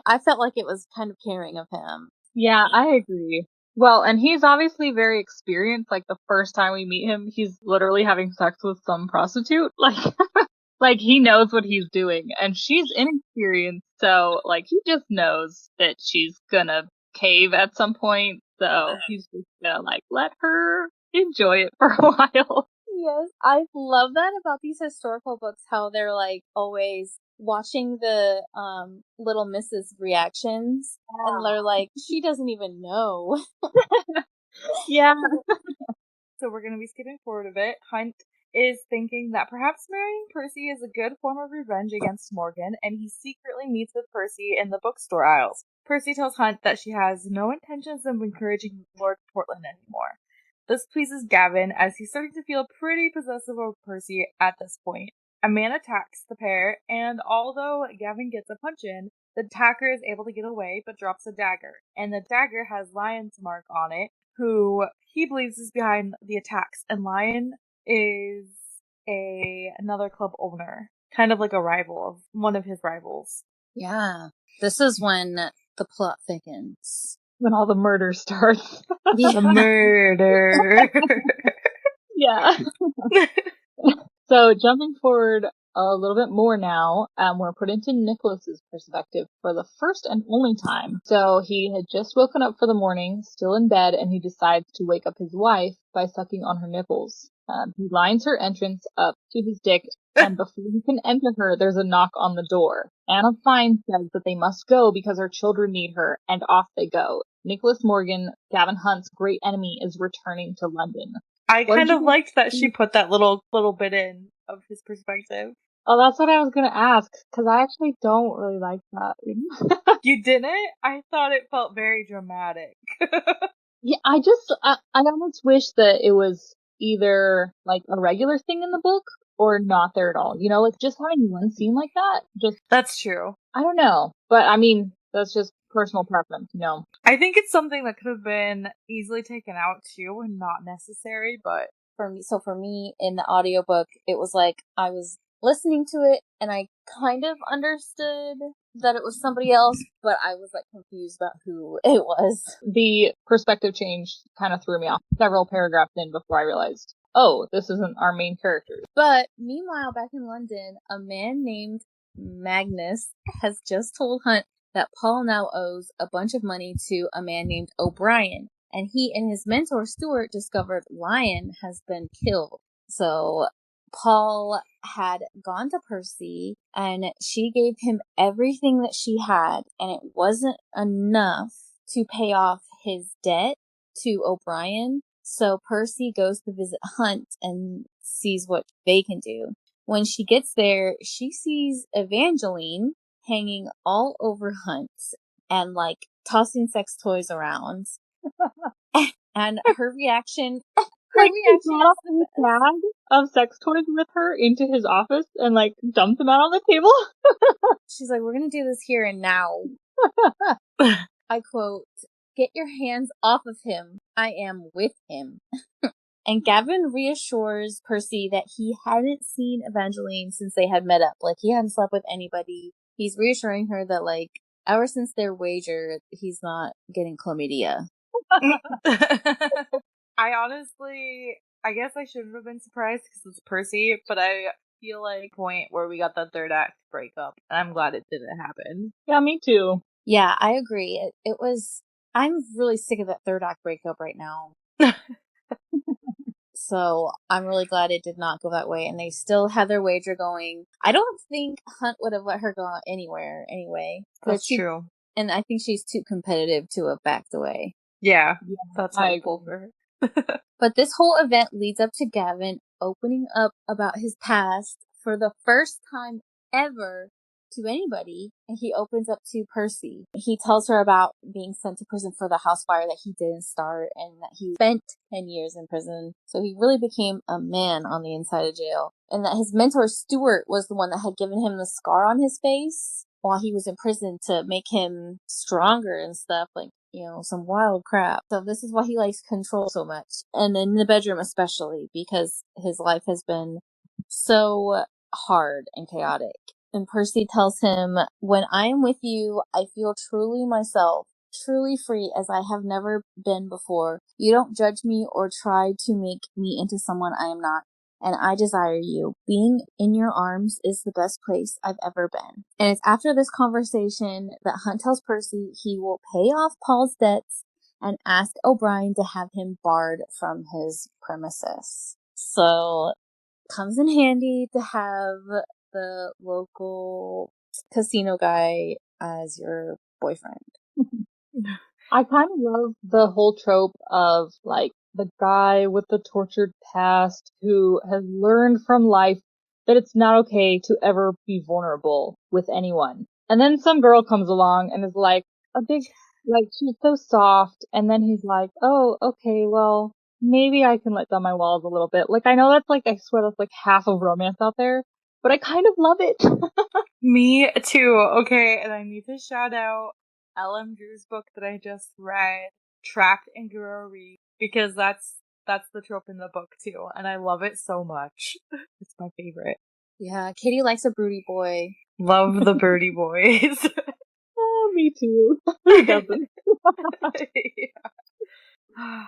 Speaker 1: I felt like it was kind of caring of him.
Speaker 3: Yeah, I agree. Well, and he's obviously very experienced. Like the first time we meet him, he's literally having sex with some prostitute. Like he knows what he's doing, and she's inexperienced. So like he just knows that she's gonna cave at some point. So he's just gonna like let her enjoy it for a while.
Speaker 1: Yes, I love that about these historical books. How they're like always watching the little Mrs. reactions, and they're like, she doesn't even know.
Speaker 3: Yeah.
Speaker 2: So we're going to be skipping forward a bit. Hunt is thinking that perhaps marrying Percy is a good form of revenge against Morgan, and he secretly meets with Percy in the bookstore aisles. Percy tells Hunt that she has no intentions of encouraging Lord Portland anymore. This pleases Gavin, as he's starting to feel pretty possessive of Percy at this point. A man attacks the pair, and although Gavin gets a punch in, the attacker is able to get away, but drops a dagger. And the dagger has Lion's mark on it, who he believes is behind the attacks. And Lion is another club owner, kind of like a rival of one of his rivals.
Speaker 1: Yeah, this is when the plot thickens.
Speaker 3: When all the murder starts.
Speaker 2: The murder.
Speaker 3: Yeah. So jumping forward a little bit more now, we're put into Nicholas's perspective for the first and only time. So he had just woken up for the morning, still in bed, and he decides to wake up his wife by sucking on her nipples. He lines her entrance up to his dick, and before he can enter her, there's a knock on the door. Anna Fine says that they must go because her children need her, and off they go. Nicholas Morgan, Gavin Hunt's great enemy, is returning to London.
Speaker 2: I kind of liked that she put that little bit in of his perspective.
Speaker 3: Oh, that's what I was gonna ask, because I actually don't really like that.
Speaker 2: You didn't? I thought it felt very dramatic.
Speaker 3: Yeah, I almost wish that it was either like a regular thing in the book or not there at all. You know, like just having one scene like that,
Speaker 2: That's true.
Speaker 3: I don't know. But I mean, that's just personal preference, you know.
Speaker 2: I think it's something that could have been easily taken out too and not necessary, but
Speaker 1: For me in the audiobook, it was like I was listening to it, and I kind of understood that it was somebody else, but I was like confused about who it was.
Speaker 3: The perspective change kind of threw me off several paragraphs in before I realized, oh, this isn't our main character.
Speaker 1: But meanwhile, back in London, a man named Magnus has just told Hunt that Paul now owes a bunch of money to a man named O'Brien, and he and his mentor Stuart discovered Lion has been killed. So Paul had gone to Percy, and she gave him everything that she had, and it wasn't enough to pay off his debt to O'Brien. So Percy goes to visit Hunt and sees what they can do. When she gets there, she sees Evangeline hanging all over Hunt and like tossing sex toys around. And her reaction
Speaker 3: Like, he brought a bag of sex toys with her into his office and, like, dumped them out on the table.
Speaker 1: She's like, we're going to do this here and now. I quote, "Get your hands off of him. I am with him." And Gavin reassures Percy that he hadn't seen Evangeline since they had met up. Like, he hadn't slept with anybody. He's reassuring her that, like, ever since their wager, he's not getting chlamydia.
Speaker 2: I guess I shouldn't have been surprised because it's Percy, but I feel like point where we got that third act breakup, and I'm glad it didn't happen.
Speaker 3: Yeah, me too.
Speaker 1: Yeah, I agree. It was, I'm really sick of that third act breakup right now. So I'm really glad it did not go that way, and they still had their wager going. I don't think Hunt would have let her go anywhere anyway.
Speaker 2: That's true.
Speaker 1: And I think she's too competitive to have backed away.
Speaker 2: Yeah, that's helpful for her.
Speaker 1: But this whole event leads up to Gavin opening up about his past for the first time ever to anybody, and he opens up to Percy. He tells her about being sent to prison for the house fire that he didn't start, and that he spent 10 years in prison. So he really became a man on the inside of jail. And that his mentor Stuart was the one that had given him the scar on his face while he was in prison to make him stronger and stuff, like, you know, some wild crap. So this is why he likes control so much. And in the bedroom especially, because his life has been so hard and chaotic. And Percy tells him, "When I am with you, I feel truly myself, truly free as I have never been before. You don't judge me or try to make me into someone I am not. And I desire you. Being in your arms is the best place I've ever been." And it's after this conversation that Hunt tells Percy he will pay off Paul's debts and ask O'Brien to have him barred from his premises. So, comes in handy to have the local casino guy as your boyfriend.
Speaker 3: I kind of love the whole trope of, like, the guy with the tortured past who has learned from life that it's not okay to ever be vulnerable with anyone. And then some girl comes along and is like, she's so soft, and then he's like, oh, okay, well, maybe I can let down my walls a little bit. Like, I know that's like, I swear that's like half of romance out there, but I kind of love it.
Speaker 2: Me too. Okay, and I need to shout out L.M. Drew's book that I just read, Trapped in Gurori, because that's the trope in the book too, and I love it so much. It's my favorite.
Speaker 1: Yeah, Katie likes a broody boy.
Speaker 2: Love the birdie boys.
Speaker 3: Oh, me too. Who doesn't?
Speaker 2: Yeah.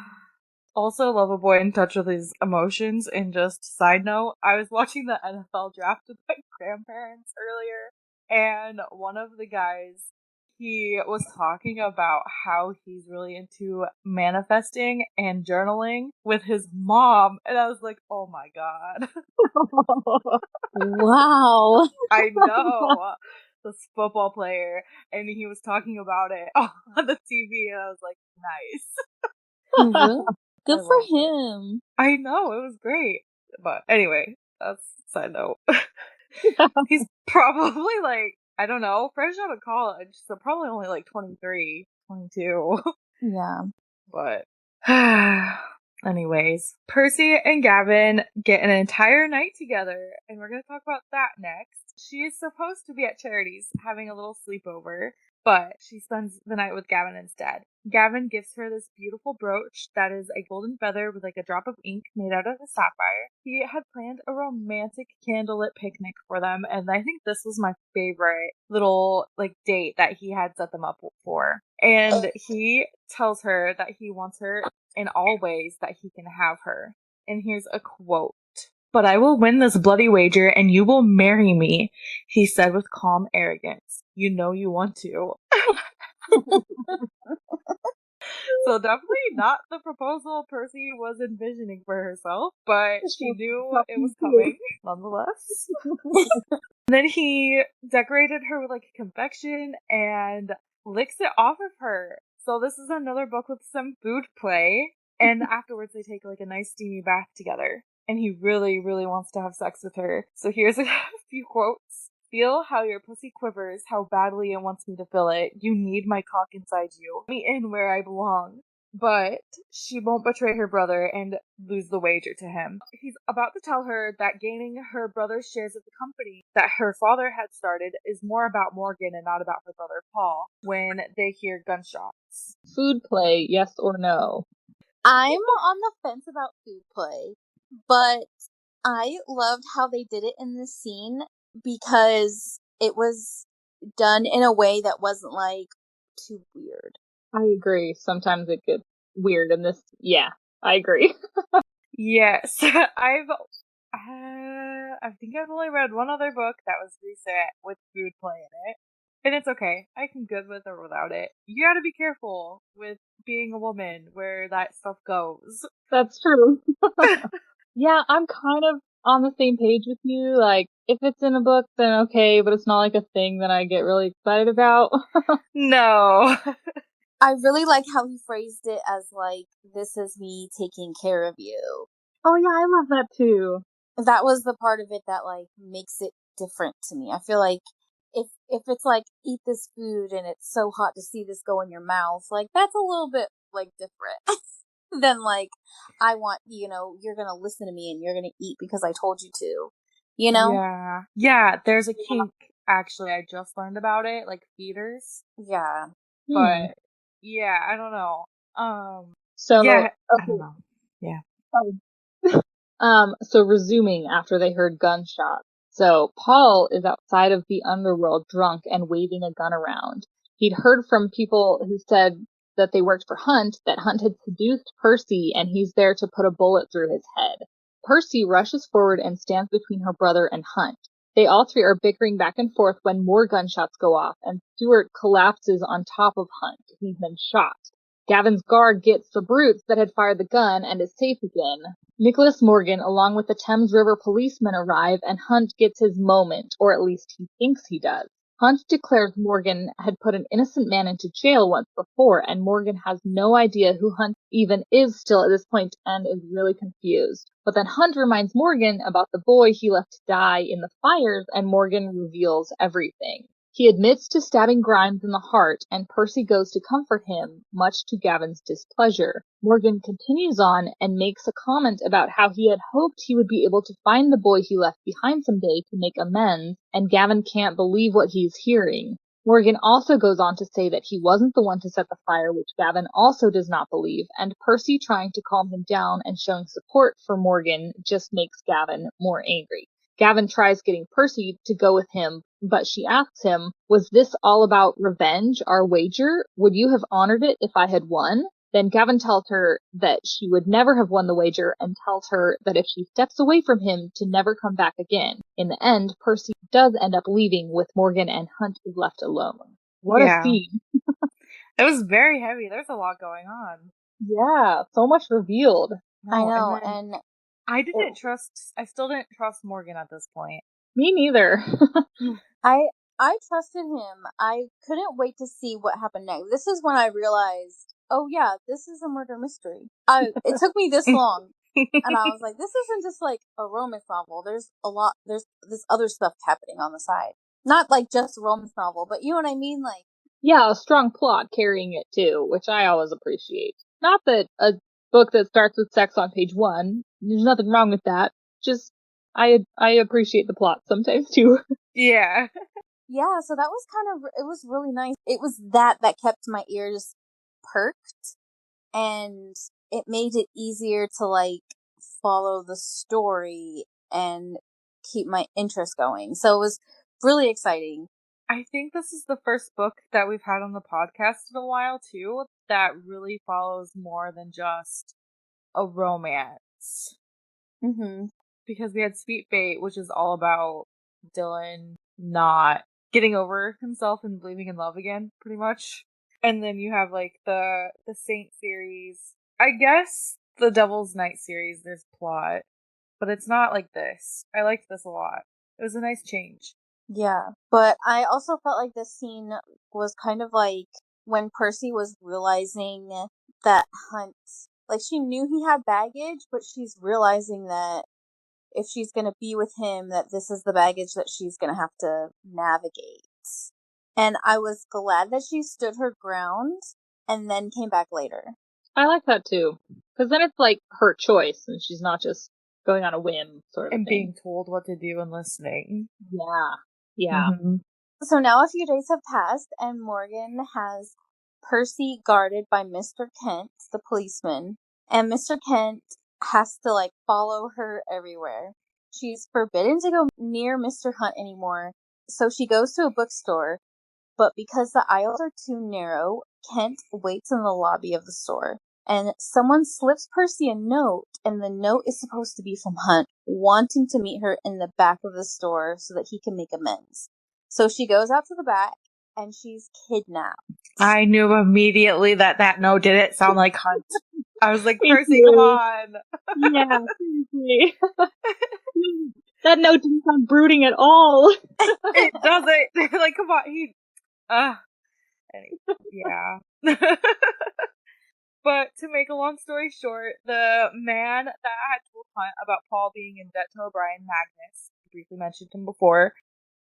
Speaker 2: Also love a boy in touch with his emotions. And just side note, I was watching the NFL draft with my grandparents earlier, and one of the guys, he was talking about how he's really into manifesting and journaling with his mom, and I was like, oh my god.
Speaker 1: Wow.
Speaker 2: I know. This football player, and he was talking about it on the TV, and I was like, nice.
Speaker 1: Really? Good for him.
Speaker 2: I know, it was great. But anyway, that's side note. He's probably like, I don't know, fresh out of college, so probably only like 23, 22.
Speaker 1: Yeah.
Speaker 2: But anyways, Percy and Gavin get an entire night together, and we're going to talk about that next. She is supposed to be at Charity's having a little sleepover, but she spends the night with Gavin instead. Gavin gives her this beautiful brooch that is a golden feather with like a drop of ink made out of a sapphire. He had planned a romantic candlelit picnic for them, and I think this was my favorite little like date that he had set them up for. And he tells her that he wants her in all ways that he can have her. And here's a quote. "But I will win this bloody wager and you will marry me," he said with calm arrogance. "You know you want to." So definitely not the proposal Percy was envisioning for herself, but she knew it was coming nonetheless. And then he decorated her with like confection and licks it off of her. So this is another book with some food play. And afterwards they take like a nice steamy bath together. And he really, really wants to have sex with her. So here's a few quotes. "Feel how your pussy quivers, how badly it wants me to fill it. You need my cock inside you. Let me in where I belong." But she won't betray her brother and lose the wager to him. He's about to tell her that gaining her brother's shares of the company that her father had started is more about Morgan and not about her brother Paul when they hear gunshots.
Speaker 3: Food play, yes or no?
Speaker 1: I'm on the fence about food play, but I loved how they did it in this scene because it was done in a way that wasn't like too weird.
Speaker 3: I agree. Sometimes it gets weird in this. Yeah, I agree.
Speaker 2: Yes, I think I've only read one other book that was recent with food play in it. And it's okay. I can good with or without it. You gotta be careful with being a woman where that stuff goes.
Speaker 3: That's true. Yeah, I'm kind of on the same page with you. Like, if it's in a book, then okay, but it's not like a thing that I get really excited about.
Speaker 2: No.
Speaker 1: I really like how he phrased it as like, "This is me taking care of you."
Speaker 3: Oh yeah, I love that too.
Speaker 1: That was the part of it that like makes it different to me. I feel like if it's like, "Eat this food and it's so hot to see this go in your mouth," like that's a little bit like different than like, "I want, you're gonna listen to me and you're gonna eat because I told you to," you know?
Speaker 2: Yeah. Yeah, there's a kink, actually. I just learned about it, like feeders.
Speaker 1: Yeah.
Speaker 2: But yeah, I don't know.
Speaker 3: So,
Speaker 2: yeah, I
Speaker 3: okay.
Speaker 2: don't know. Yeah.
Speaker 3: So resuming after they heard gunshots. So Paul is outside of the underworld drunk and waving a gun around. He'd heard from people who said that they worked for Hunt, that Hunt had seduced Percy and he's there to put a bullet through his head. Percy rushes forward and stands between her brother and Hunt. They all three are bickering back and forth when more gunshots go off and Stuart collapses on top of Hunt. He's been shot. Gavin's guard gets the brutes that had fired the gun and is safe again. Nicholas Morgan, along with the Thames River policemen, arrive and Hunt gets his moment, or at least he thinks he does. Hunt declares Morgan had put an innocent man into jail once before, and Morgan has no idea who Hunt even is still at this point and is really confused. But then Hunt reminds Morgan about the boy he left to die in the fires, and Morgan reveals everything. He admits to stabbing Grimes in the heart, and Percy goes to comfort him, much to Gavin's displeasure. Morgan continues on and makes a comment about how he had hoped he would be able to find the boy he left behind someday to make amends, and Gavin can't believe what he's hearing. Morgan also goes on to say that he wasn't the one to set the fire, which Gavin also does not believe, and Percy trying to calm him down and showing support for Morgan just makes Gavin more angry. Gavin tries getting Percy to go with him, but she asks him, "Was this all about revenge, our wager? Would you have honored it if I had won?" Then Gavin tells her that she would never have won the wager and tells her that if she steps away from him to never come back again. In the end, Percy does end up leaving with Morgan and Hunt is left alone. What a scene.
Speaker 2: It was very heavy. There's a lot going on.
Speaker 3: Yeah, so much revealed.
Speaker 1: I know, and
Speaker 2: I still didn't trust Morgan at this point.
Speaker 3: Me neither.
Speaker 1: I trusted him. I couldn't wait to see what happened next. This is when I realized, oh yeah, this is a murder mystery. It took me this long, and I was like, this isn't just like a romance novel. There's this other stuff happening on the side. Not like just a romance novel, but you know what I mean? Like,
Speaker 3: yeah, a strong plot carrying it too, which I always appreciate. Not that a book that starts with sex on page 1, there's nothing wrong with that. Just, I appreciate the plot sometimes too.
Speaker 2: Yeah.
Speaker 1: Yeah, so that was it was really nice. It was that kept my ears perked, and it made it easier to like follow the story and keep my interest going. So it was really exciting.
Speaker 2: I think this is the first book that we've had on the podcast in a while too that really follows more than just a romance.
Speaker 1: Mm-hmm.
Speaker 2: Because we had Sweet Fate, which is all about Dylan not getting over himself and believing in love again, pretty much. And then you have like the Saint series. I guess the Devil's Night series, there's plot, but it's not like this. I liked this a lot. It was a nice change.
Speaker 1: Yeah, but I also felt like this scene was kind of like when Percy was realizing that Hunt, like she knew he had baggage, but she's realizing that if she's going to be with him, that this is the baggage that she's going to have to navigate. And I was glad that she stood her ground and then came back later.
Speaker 3: I like that too. Because then it's like her choice and she's not just going on a whim sort of
Speaker 2: And
Speaker 3: thing.
Speaker 2: being told what to do and listening.
Speaker 3: Yeah. Yeah.
Speaker 2: Mm-hmm.
Speaker 1: So now a few days have passed and Morgan has Percy guarded by Mr. Kent, the policeman. And Mr. Kent has to like follow her everywhere. She's forbidden to go near Mr. Hunt anymore. So she goes to a bookstore, but because the aisles are too narrow, Kent waits in the lobby of the store. And someone slips Percy a note, and the note is supposed to be from Hunt, wanting to meet her in the back of the store so that he can make amends. So she goes out to the back, and she's kidnapped.
Speaker 2: I knew immediately that note didn't sound like Hunt. I was like,
Speaker 3: Me
Speaker 2: Percy,
Speaker 3: too.
Speaker 2: come on.
Speaker 3: Yeah, seriously. That note didn't sound brooding at all.
Speaker 2: It doesn't. Like, come on. Yeah. But to make a long story short, the man that had told Hunt about Paul being in debt to O'Brien, Magnus, briefly mentioned him before,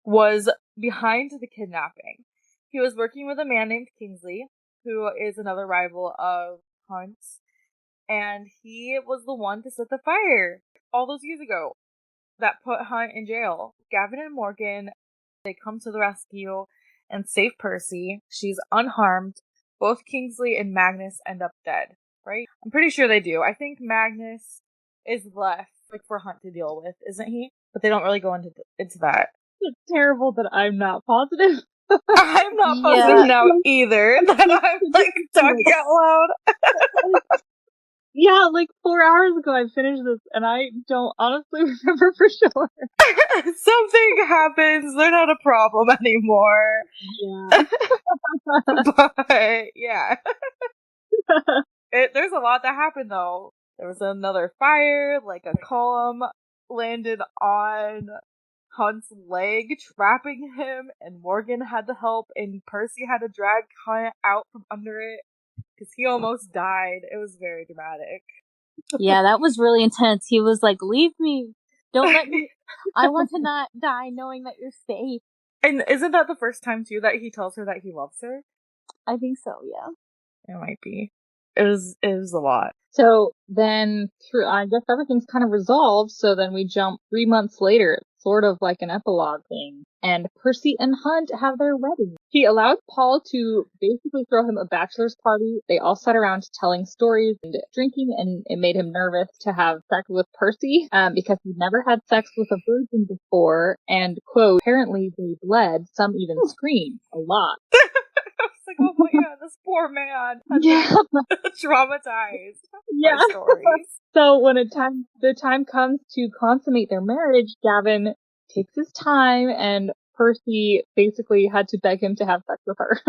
Speaker 2: was behind the kidnapping. He was working with a man named Kingsley, who is another rival of Hunt's, and he was the one to set the fire all those years ago that put Hunt in jail. Gavin and Morgan, they come to the rescue and save Percy. She's unharmed. Both Kingsley and Magnus end up dead, right? I'm pretty sure they do. I think Magnus is left like for Hunt to deal with, isn't he? But they don't really go into that.
Speaker 3: It's terrible that I'm not positive.
Speaker 2: I'm not positive now either that I'm like talking out loud.
Speaker 3: Yeah, like 4 hours ago I finished this and I don't honestly remember for sure.
Speaker 2: Something happens. They're not a problem anymore.
Speaker 3: Yeah.
Speaker 2: But yeah. There's a lot that happened though. There was another fire, like a column landed on Hunt's leg, trapping him, and Morgan had to help, and Percy had to drag Hunt out from under it because he almost died. It was very dramatic.
Speaker 1: Yeah, that was really intense. He was like, "Leave me. Don't let me. I want to not die knowing that you're safe."
Speaker 2: And isn't that the first time too that he tells her that he loves her?
Speaker 1: I think so, yeah.
Speaker 2: It might be. It was a lot.
Speaker 3: So then, I guess everything's kind of resolved. So then we jump 3 months later, sort of like an epilogue thing. And Percy and Hunt have their wedding. He allowed Paul to basically throw him a bachelor's party. They all sat around telling stories and drinking, and it made him nervous to have sex with Percy because he'd never had sex with a virgin before. And, quote, apparently they bled, some even screamed a lot.
Speaker 2: I was like, oh my god, this poor man has been traumatized by stories.
Speaker 3: So when the time comes to consummate their marriage, Gavin takes his time and Percy basically had to beg him to have sex with her.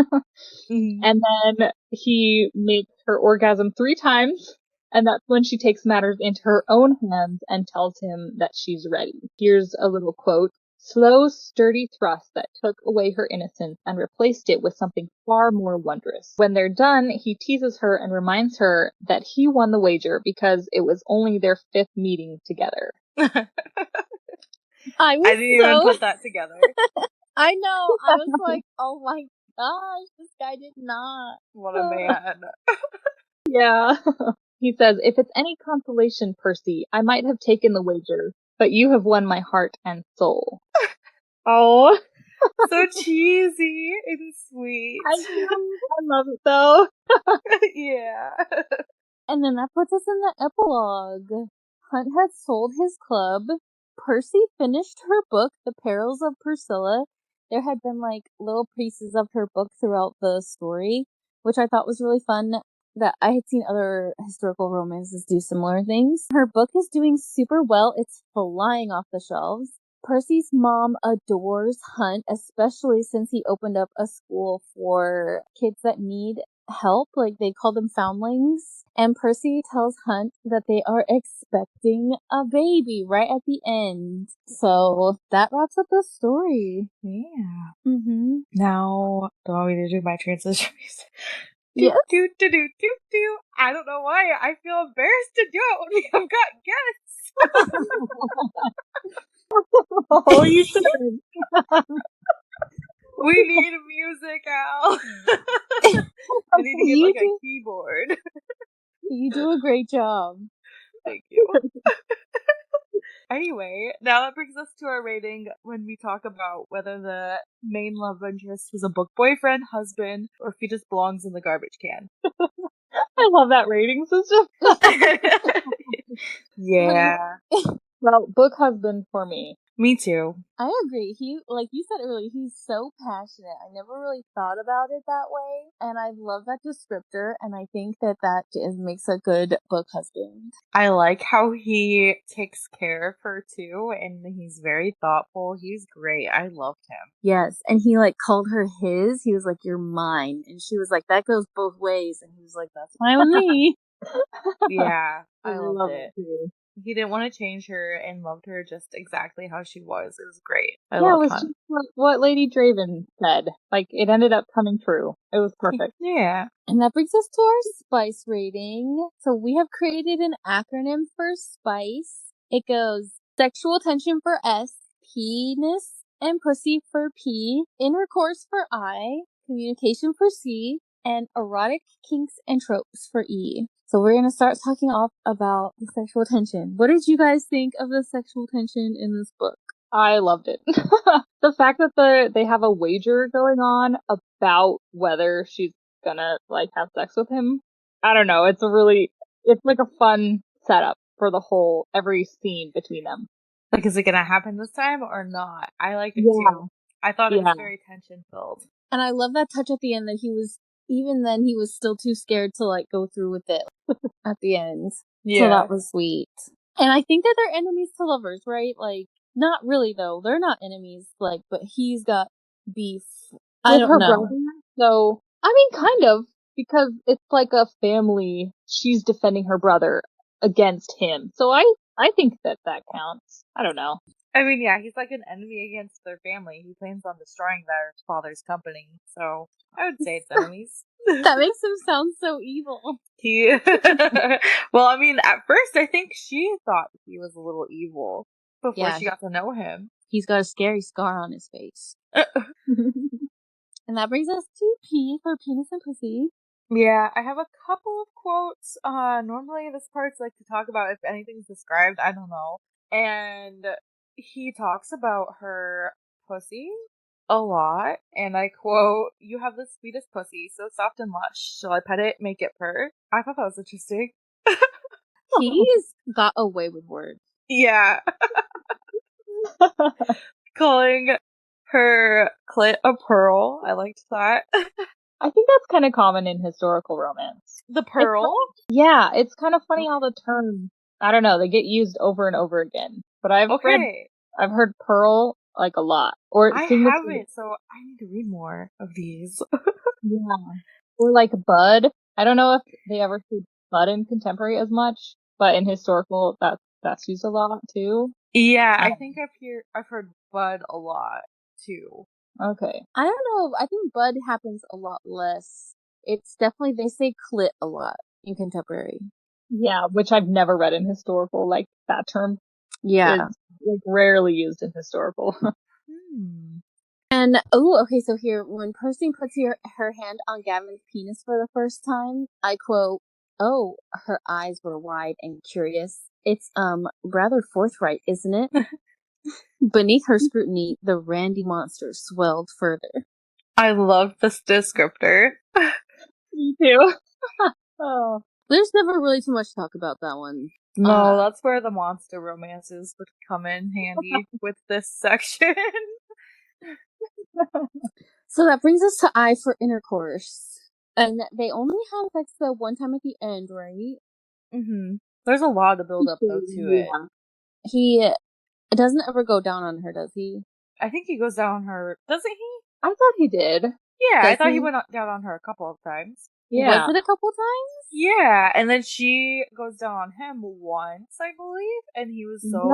Speaker 2: Mm-hmm.
Speaker 3: And then he makes her orgasm 3 times. And that's when she takes matters into her own hands and tells him that she's ready. Here's a little quote. Slow, sturdy thrust that took away her innocence and replaced it with something far more wondrous. When they're done, he teases her and reminds her that he won the wager because it was only their 5th meeting together.
Speaker 1: I
Speaker 2: didn't even put that together.
Speaker 1: I know. I was like, oh my gosh, this guy did not.
Speaker 2: What a man.
Speaker 3: Yeah. He says, if it's any consolation, Percy, I might have taken the wager, but you have won my heart and soul. Oh.
Speaker 2: So cheesy and sweet.
Speaker 3: I know. I love it though.
Speaker 2: Yeah.
Speaker 1: And then that puts us in the epilogue. Hunt had sold his club. Percy finished her book, The Perils of Priscilla. There had been like little pieces of her book throughout the story, which I thought was really fun. That I had seen other historical romances do similar things. Her book is doing super well. It's flying off the shelves. Percy's mom adores Hunt, especially since he opened up a school for kids that need help. Like, they call them foundlings. And Percy tells Hunt that they are expecting a baby right at the end. So that wraps up the story.
Speaker 2: Yeah.
Speaker 1: Mm-hmm.
Speaker 2: Now, do you want me to do my translation?
Speaker 1: Yes.
Speaker 2: Do. I don't know why. I feel embarrassed to do it when we have got guests.
Speaker 3: Oh, you should.
Speaker 2: We need music, Al. I need to get a keyboard.
Speaker 1: You do a great job.
Speaker 2: Thank you. Anyway, now that brings us to our rating when we talk about whether the main love interest was a book boyfriend, husband, or if he just belongs in the garbage can.
Speaker 3: I love that rating system.
Speaker 2: Yeah.
Speaker 3: Well, book husband for me.
Speaker 2: Me too.
Speaker 1: I agree. He, like you said earlier, he's so passionate. I never really thought about it that way. And I love that descriptor. And I think that makes a good book husband.
Speaker 2: I like how he takes care of her too. And he's very thoughtful. He's great. I loved him.
Speaker 1: Yes. And he called her his. He was like, "You're mine." And she was like, "That goes both ways." And he was like, "That's fine with me."
Speaker 2: Yeah. I loved it.
Speaker 3: Too.
Speaker 2: He didn't want to change her and loved her just exactly how she was. It was great. I
Speaker 3: love
Speaker 2: love
Speaker 3: just what Lady Draven said. It ended up coming true. It was perfect.
Speaker 2: Yeah.
Speaker 1: And that brings us to our spice rating. So we have created an acronym for spice. It goes sexual tension for S, penis and pussy for P, intercourse for I, communication for C, and erotic kinks and tropes for E. So we're going to start talking off about the sexual tension. What did you guys think of the sexual tension in this book?
Speaker 3: I loved it. The fact that they have a wager going on about whether she's gonna have sex with him. I don't know. It's a fun setup for every scene between them.
Speaker 2: Is it gonna happen this time or not? I liked it too. I thought it was very tension filled.
Speaker 1: And I love that touch at the end that he was still too scared to go through with it at the end. Yeah. So that was sweet. And I think that they're enemies to lovers, right? Not really though. They're not enemies, but he's got beef. I don't know.
Speaker 3: Brother, so, I mean, kind of, because it's like a family. She's defending her brother against him. So I think that counts. I don't know.
Speaker 2: I mean, yeah, he's like an enemy against their family. He plans on destroying their father's company. So I would say it's enemies.
Speaker 1: That makes him sound so evil.
Speaker 2: Well, I mean, at first I think she thought he was a little evil before she got to know him.
Speaker 1: He's got a scary scar on his face. And that brings us to P for penis and pussy.
Speaker 2: Yeah, I have a couple of quotes. Normally this part's to talk about if anything's described. I don't know. And he talks about her pussy a lot, and I quote, "You have the sweetest pussy, so soft and lush. Shall I pet it, make it purr?" I thought that was interesting.
Speaker 1: He's got a way with words.
Speaker 2: Yeah. Calling her clit a pearl. I liked that.
Speaker 3: I think that's kind of common in historical romance.
Speaker 2: The pearl?
Speaker 3: It's kind of funny how the term, I don't know, they get used over and over again. But I've heard pearl a lot. Or
Speaker 2: I haven't, so I need to read more of these.
Speaker 3: Yeah. Or bud. I don't know if they ever see bud in contemporary as much, but in historical that's used a lot too.
Speaker 2: Yeah, I think I've heard bud a lot too.
Speaker 3: Okay.
Speaker 1: I don't know. I think bud happens a lot less. It's definitely, they say clit a lot in contemporary.
Speaker 3: Yeah, which I've never read in historical. That term is rarely used in historical.
Speaker 1: And, okay, so here, when Percy puts her hand on Gavin's penis for the first time, I quote, "Oh, her eyes were wide and curious. It's, rather forthright, isn't it?" Beneath her scrutiny, the Randy monster swelled further.
Speaker 2: I love this descriptor.
Speaker 3: Me too. Oh.
Speaker 1: There's never really too much to talk about that one.
Speaker 2: No, that's where the monster romances would come in handy with this section.
Speaker 1: So that brings us to I for intercourse. And they only have sex the one time at the end, right?
Speaker 2: Mm-hmm. There's a lot to build up, though, to it.
Speaker 1: He doesn't ever go down on her, does he?
Speaker 2: I think he goes down on her. Doesn't he?
Speaker 3: I thought he did.
Speaker 2: Yeah,
Speaker 1: Does
Speaker 2: I thought he
Speaker 1: he?
Speaker 2: went down on her a couple of times.
Speaker 3: Yeah.
Speaker 1: Was it a couple times?
Speaker 2: Yeah, and then she goes down on him once, I believe, and he was so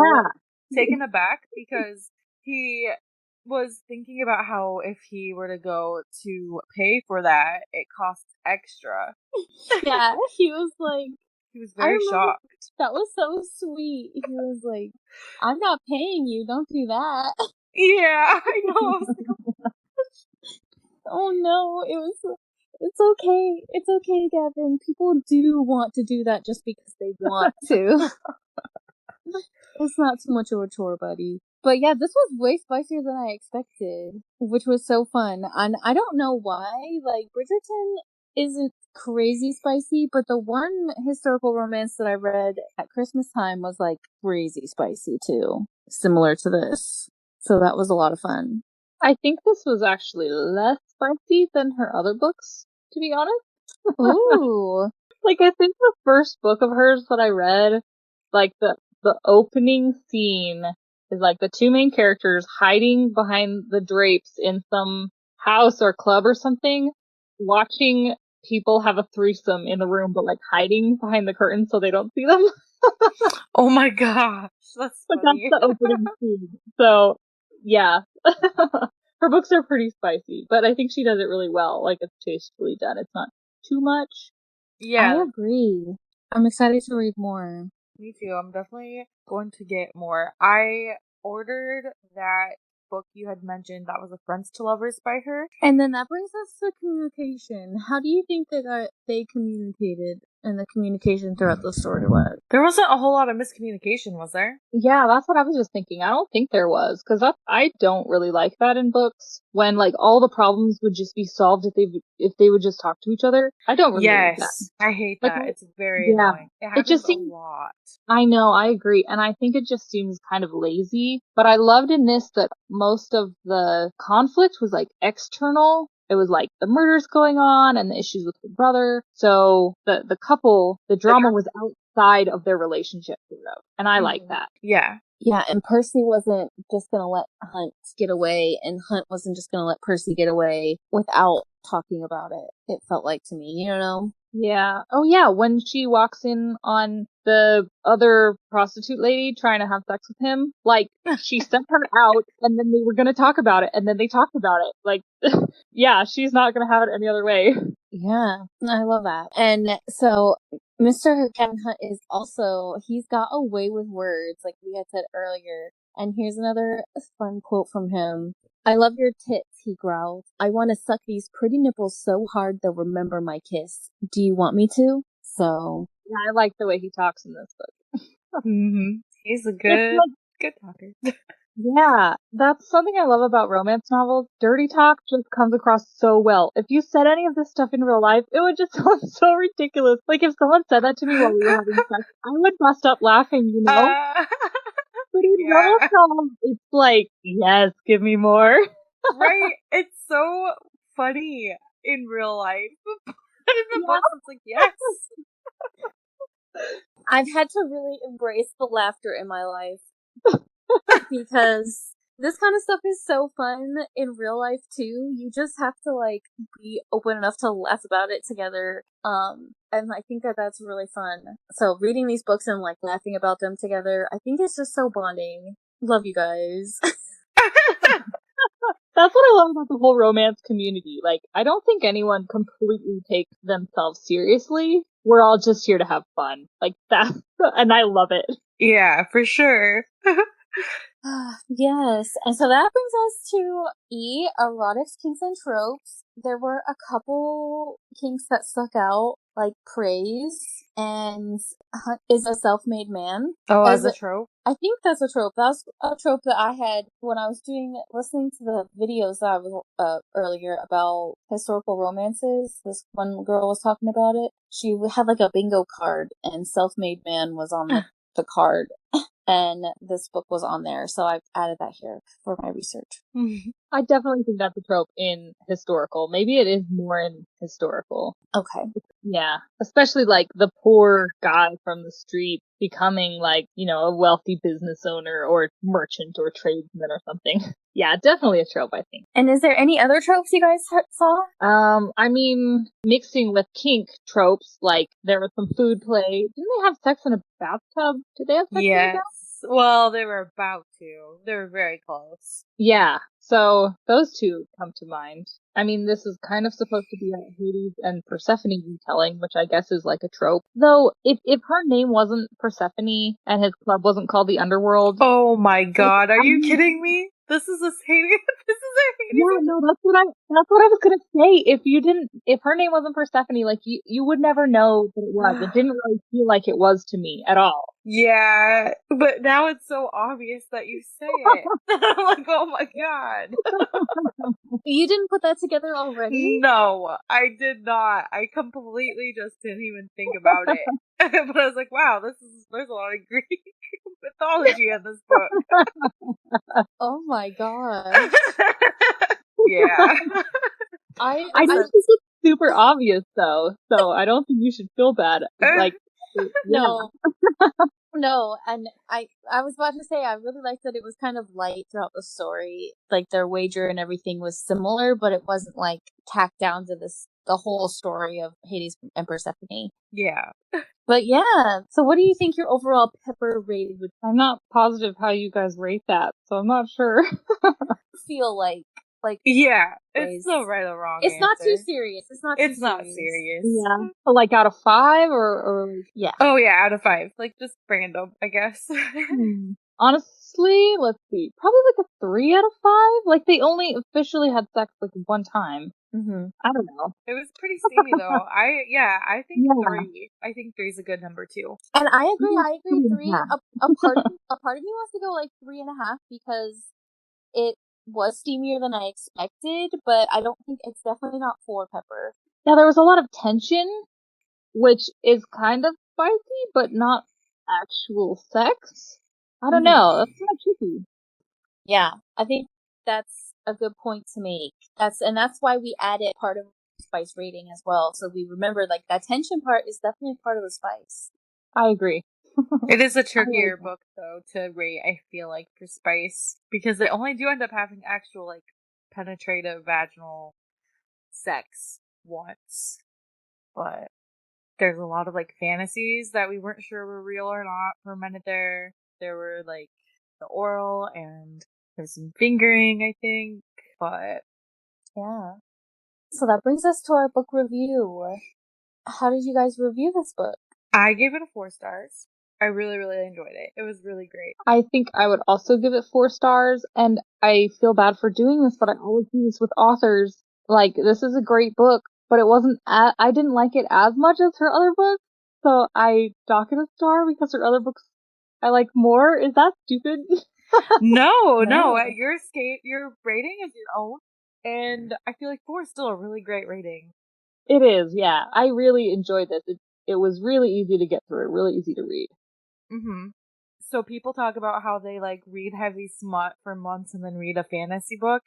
Speaker 2: taken aback because he was thinking about how if he were to go to pay for that, it costs extra.
Speaker 1: Yeah, he was like...
Speaker 2: He was very shocked.
Speaker 1: That was so sweet. He was like, I'm not paying you, don't do that.
Speaker 2: Yeah, I know. I was like,
Speaker 1: oh no, it's okay. It's okay, Gavin. People do want to do that just because they want to. It's not too much of a chore, buddy. But yeah, this was way spicier than I expected, which was so fun. And I don't know why, like, Bridgerton isn't crazy spicy, but the one historical romance that I read at Christmas time was, like, crazy spicy, too. Similar to this. So that was a lot of fun.
Speaker 3: I think this was actually less spicy than her other books, to be honest.
Speaker 1: Ooh.
Speaker 3: Like, I think the first book of hers that I read, like, the opening scene is, like, the two main characters hiding behind the drapes in some house or club or something, watching people have a threesome in the room, but, like, hiding behind the curtain so they don't see them.
Speaker 2: oh my gosh, that's funny.
Speaker 3: That's the opening scene. So, yeah. Her books are pretty spicy, but I think she does it really well. Like, it's tastefully done. It's not too much.
Speaker 2: Yeah.
Speaker 1: I agree. I'm excited to read more.
Speaker 2: Me too. I'm definitely going to get more. I ordered that book you had mentioned that was A Friends to Lovers by her.
Speaker 1: And then that brings us to communication. How do you think they communicated and the communication throughout the story was?
Speaker 2: There wasn't a whole lot of miscommunication, was there?
Speaker 3: Yeah, that's what I was just thinking. I don't think there was, because I don't really like that in books when, like, all the problems would just be solved if they would just talk to each other. I don't really like that.
Speaker 2: Yes, I hate that. It's very annoying. It happens
Speaker 3: just seems,
Speaker 2: a lot.
Speaker 3: I know, I agree, and I think it just seems kind of lazy. But I loved in this that most of the conflict was, like, external. It was like the murders going on and the issues with the brother. So the couple, the drama was outside of their relationship, and I like that.
Speaker 2: Yeah.
Speaker 1: Yeah, and Percy wasn't just gonna let Hunt get away, and Hunt wasn't just gonna let Percy get away without talking about it. It felt like to me, you know?
Speaker 3: Yeah. Oh yeah, when she walks in on the other prostitute lady trying to have sex with him, like, she sent her out and then they were gonna talk about it and then they talked about it. Like, yeah, she's not gonna have it any other way.
Speaker 1: Yeah, I love that. And so Mr. Kevin Hunt is also, he's got a way with words, like we had said earlier. And here's another fun quote from him. I love your tits, he growled. I want to suck these pretty nipples so hard they'll remember my kiss. Do you want me to? So.
Speaker 3: Yeah, I like the way he talks in this book.
Speaker 2: Mm-hmm. He's a good talker.
Speaker 3: Yeah, that's something I love about romance novels. Dirty talk just comes across so well. If you said any of this stuff in real life, it would just sound so ridiculous. Like, if someone said that to me while we were having sex, I would bust up laughing, you know? But in romance novels, it's like, yes, give me more.
Speaker 2: Right? It's so funny in real life. But in the books, it's like, yes.
Speaker 1: I've had to really embrace the laughter in my life. Because this kind of stuff is so fun in real life too. You just have to, like, be open enough to laugh about it together. And I think that that's really fun. So reading these books and, like, laughing about them together, I think it's just so bonding. Love you guys.
Speaker 3: That's what I love about the whole romance community. Like, I don't think anyone completely takes themselves seriously. We're all just here to have fun. Like, that, and I love it.
Speaker 2: Yeah, for sure.
Speaker 1: Yes, and so that brings us to E, erotics, kinks, and tropes. There were a couple kinks that stuck out. like praise and is a self-made man.
Speaker 2: Oh, as a trope?
Speaker 1: I think that's a trope. That was a trope that I had when I was listening to the videos that I was earlier about historical romances. This one girl was talking about it. She had like a bingo card, and self-made man was on the card. And this book was on there, so I've added that here for my research.
Speaker 3: I definitely think that's a trope in historical. Maybe it is more in historical.
Speaker 1: Okay.
Speaker 3: Yeah. Especially like the poor guy from the street becoming like, you know, a wealthy business owner or merchant or tradesman or something. Yeah, definitely a trope, I think.
Speaker 1: And is there any other tropes you guys saw?
Speaker 3: I mean, mixing with kink tropes, like there was some food play. Didn't they have sex in a bathtub? Did they have sex in a bathtub?
Speaker 2: Well, they were about to. They were very close.
Speaker 3: Yeah, so those two come to mind. I mean, this is kind of supposed to be a Hades and Persephone retelling, which I guess is like a trope. Though, if her name wasn't Persephone and his club wasn't called the Underworld...
Speaker 2: Oh my god, are you kidding me? This is a Hades. This is a Hades.
Speaker 3: Yeah, no, that's what I was gonna say. If her name wasn't Persephone, like you would never know that it was. It didn't really feel like it was to me at all.
Speaker 2: Yeah, but now it's so obvious that you say it. I'm like, oh my god.
Speaker 1: You didn't put that together already?
Speaker 2: No, I did not. I completely just didn't even think about it. But I was like, wow, there's a lot of Greek mythology in this book.
Speaker 1: Oh my god.
Speaker 2: Yeah.
Speaker 3: I just think it's super obvious though, so I don't think you should feel bad. Like,
Speaker 1: no. No, and I was about to say I really liked that it was kind of light throughout the story. Like their wager and everything was similar, but it wasn't like tacked down to the whole story of Hades and Persephone.
Speaker 2: Yeah.
Speaker 1: But yeah, so what do you think your overall pepper rating would
Speaker 3: I'm not positive how you guys rate that, so I'm not sure.
Speaker 1: feel like
Speaker 2: yeah, it's no right or wrong.
Speaker 1: It's
Speaker 2: answer.
Speaker 1: not too serious. It's not
Speaker 2: serious.
Speaker 3: Yeah. Like out of 5 or
Speaker 1: yeah.
Speaker 2: Oh yeah, out of 5. Like just random, I guess.
Speaker 3: Honestly, let's see. Probably like a 3 out of 5. Like they only officially had sex like one time.
Speaker 1: Mm-hmm.
Speaker 3: I don't know.
Speaker 2: It was pretty steamy though. I think 3. I think 3 is a good number too.
Speaker 1: And I agree 3. A part of me wants to go like 3.5 because it was steamier than I expected, but I don't think it's definitely not 4 pepper.
Speaker 3: Yeah, there was a lot of tension, which is kind of spicy, but not actual sex. I don't know. That's kind of tricky.
Speaker 1: Yeah, I think that's a good point to make. That's why we added part of the spice rating as well. So we remember like that tension part is definitely part of the spice.
Speaker 3: I agree.
Speaker 2: It is a trickier book though to rate, I feel like, for spice, because they only do end up having actual like penetrative vaginal sex once. But there's a lot of like fantasies that we weren't sure were real or not fermented there. There were like the oral and there's some fingering, I think, but
Speaker 1: yeah. So that brings us to our book review. How did you guys review this book?
Speaker 2: I gave it a 4 stars. I really, really enjoyed it. It was really great.
Speaker 3: I think I would also give it 4 stars, and I feel bad for doing this, but I always do this with authors. Like, this is a great book, but I didn't like it as much as her other books, so I dock it a star because her other books I like more. Is that stupid?
Speaker 2: No. At your rating is your own, and I feel like 4 is still a really great rating.
Speaker 3: It is, yeah. I really enjoyed this. It was really easy to get through, really easy to read.
Speaker 2: Mm-hmm. So people talk about how they like read heavy smut for months and then read a fantasy book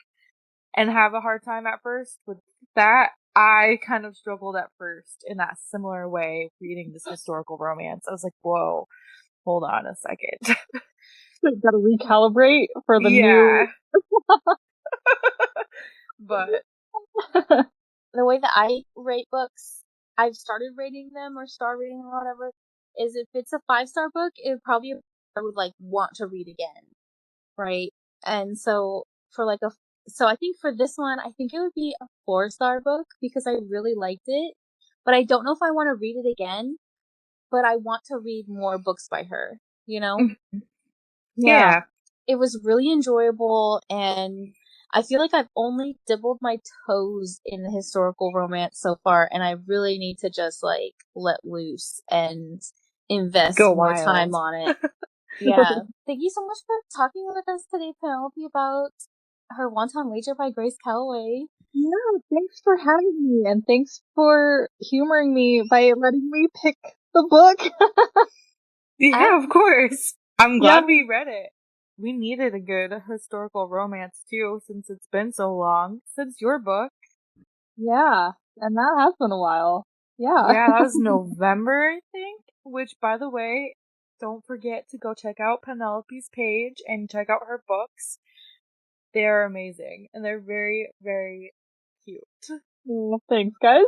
Speaker 2: and have a hard time at first with that. I kind of struggled at first in that similar way reading this historical romance. I was like, whoa, hold on a second.
Speaker 3: Gotta recalibrate for the new.
Speaker 2: But
Speaker 1: the way that I rate books, I've started rating them or star rating them or whatever, is if it's a 5-star book, it probably I would like want to read again. Right? And so so I think for this one, I think it would be a 4-star book because I really liked it, but I don't know if I want to read it again, but I want to read more books by her, you know?
Speaker 2: Yeah.
Speaker 1: It was really enjoyable, and I feel like I've only dibbled my toes in the historical romance so far, and I really need to just like let loose and invest
Speaker 2: Go
Speaker 1: more
Speaker 2: wild.
Speaker 1: time on it. Yeah. Thank you so much for talking with us today, Penelope, about her Wanton Wager by Grace Calloway.
Speaker 3: Yeah, thanks for having me, and thanks for humoring me by letting me pick the book.
Speaker 2: Yeah, of course. I'm glad
Speaker 3: Yeah.
Speaker 2: we read it. We needed a good historical romance too, since it's been so long since your book.
Speaker 3: Yeah, and that has been a while. Yeah.
Speaker 2: Yeah, that was November, I think. Which, by the way, don't forget to go check out Penelope's page and check out her books. They are amazing, and they're very, very cute.
Speaker 3: Well, thanks, guys.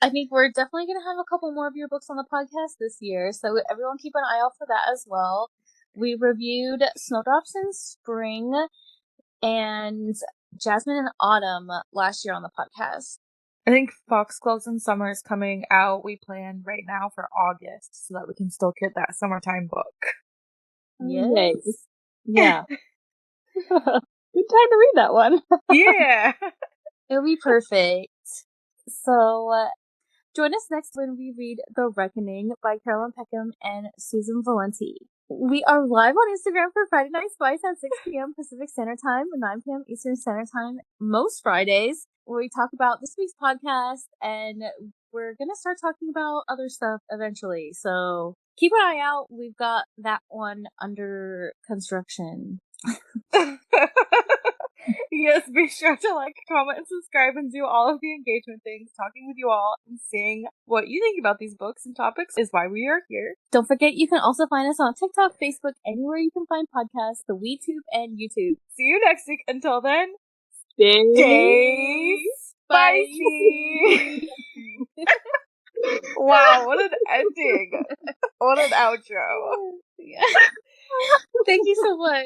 Speaker 1: I think we're definitely going to have a couple more of your books on the podcast this year, so everyone keep an eye out for that as well. We reviewed Snowdrops in Spring and Jasmine in Autumn last year on the podcast.
Speaker 2: I think Foxgloves in Summer is coming out. We plan right now for August so that we can still get that summertime book.
Speaker 1: Yes.
Speaker 3: Yay. Yeah. Good time to read that one.
Speaker 2: Yeah.
Speaker 1: It'll be perfect. So, join us next when we read The Reckoning by Carolyn Peckham and Susan Valenti. We are live on Instagram for Friday Night Spice at 6 p.m. Pacific Standard Time, 9 p.m. Eastern Standard Time, most Fridays, where we talk about this week's podcast, and we're going to start talking about other stuff eventually. So keep an eye out. We've got that one under construction.
Speaker 2: Yes, be sure to like, comment, and subscribe, and do all of the engagement things. Talking with you all and seeing what you think about these books and topics is why we are here.
Speaker 1: Don't forget, you can also find us on TikTok, Facebook, anywhere you can find podcasts, the WeTube, and YouTube.
Speaker 2: See you next week. Until then,
Speaker 3: Stay
Speaker 2: spicy. Wow, what an ending. What an outro.
Speaker 1: Yeah. Thank you so much.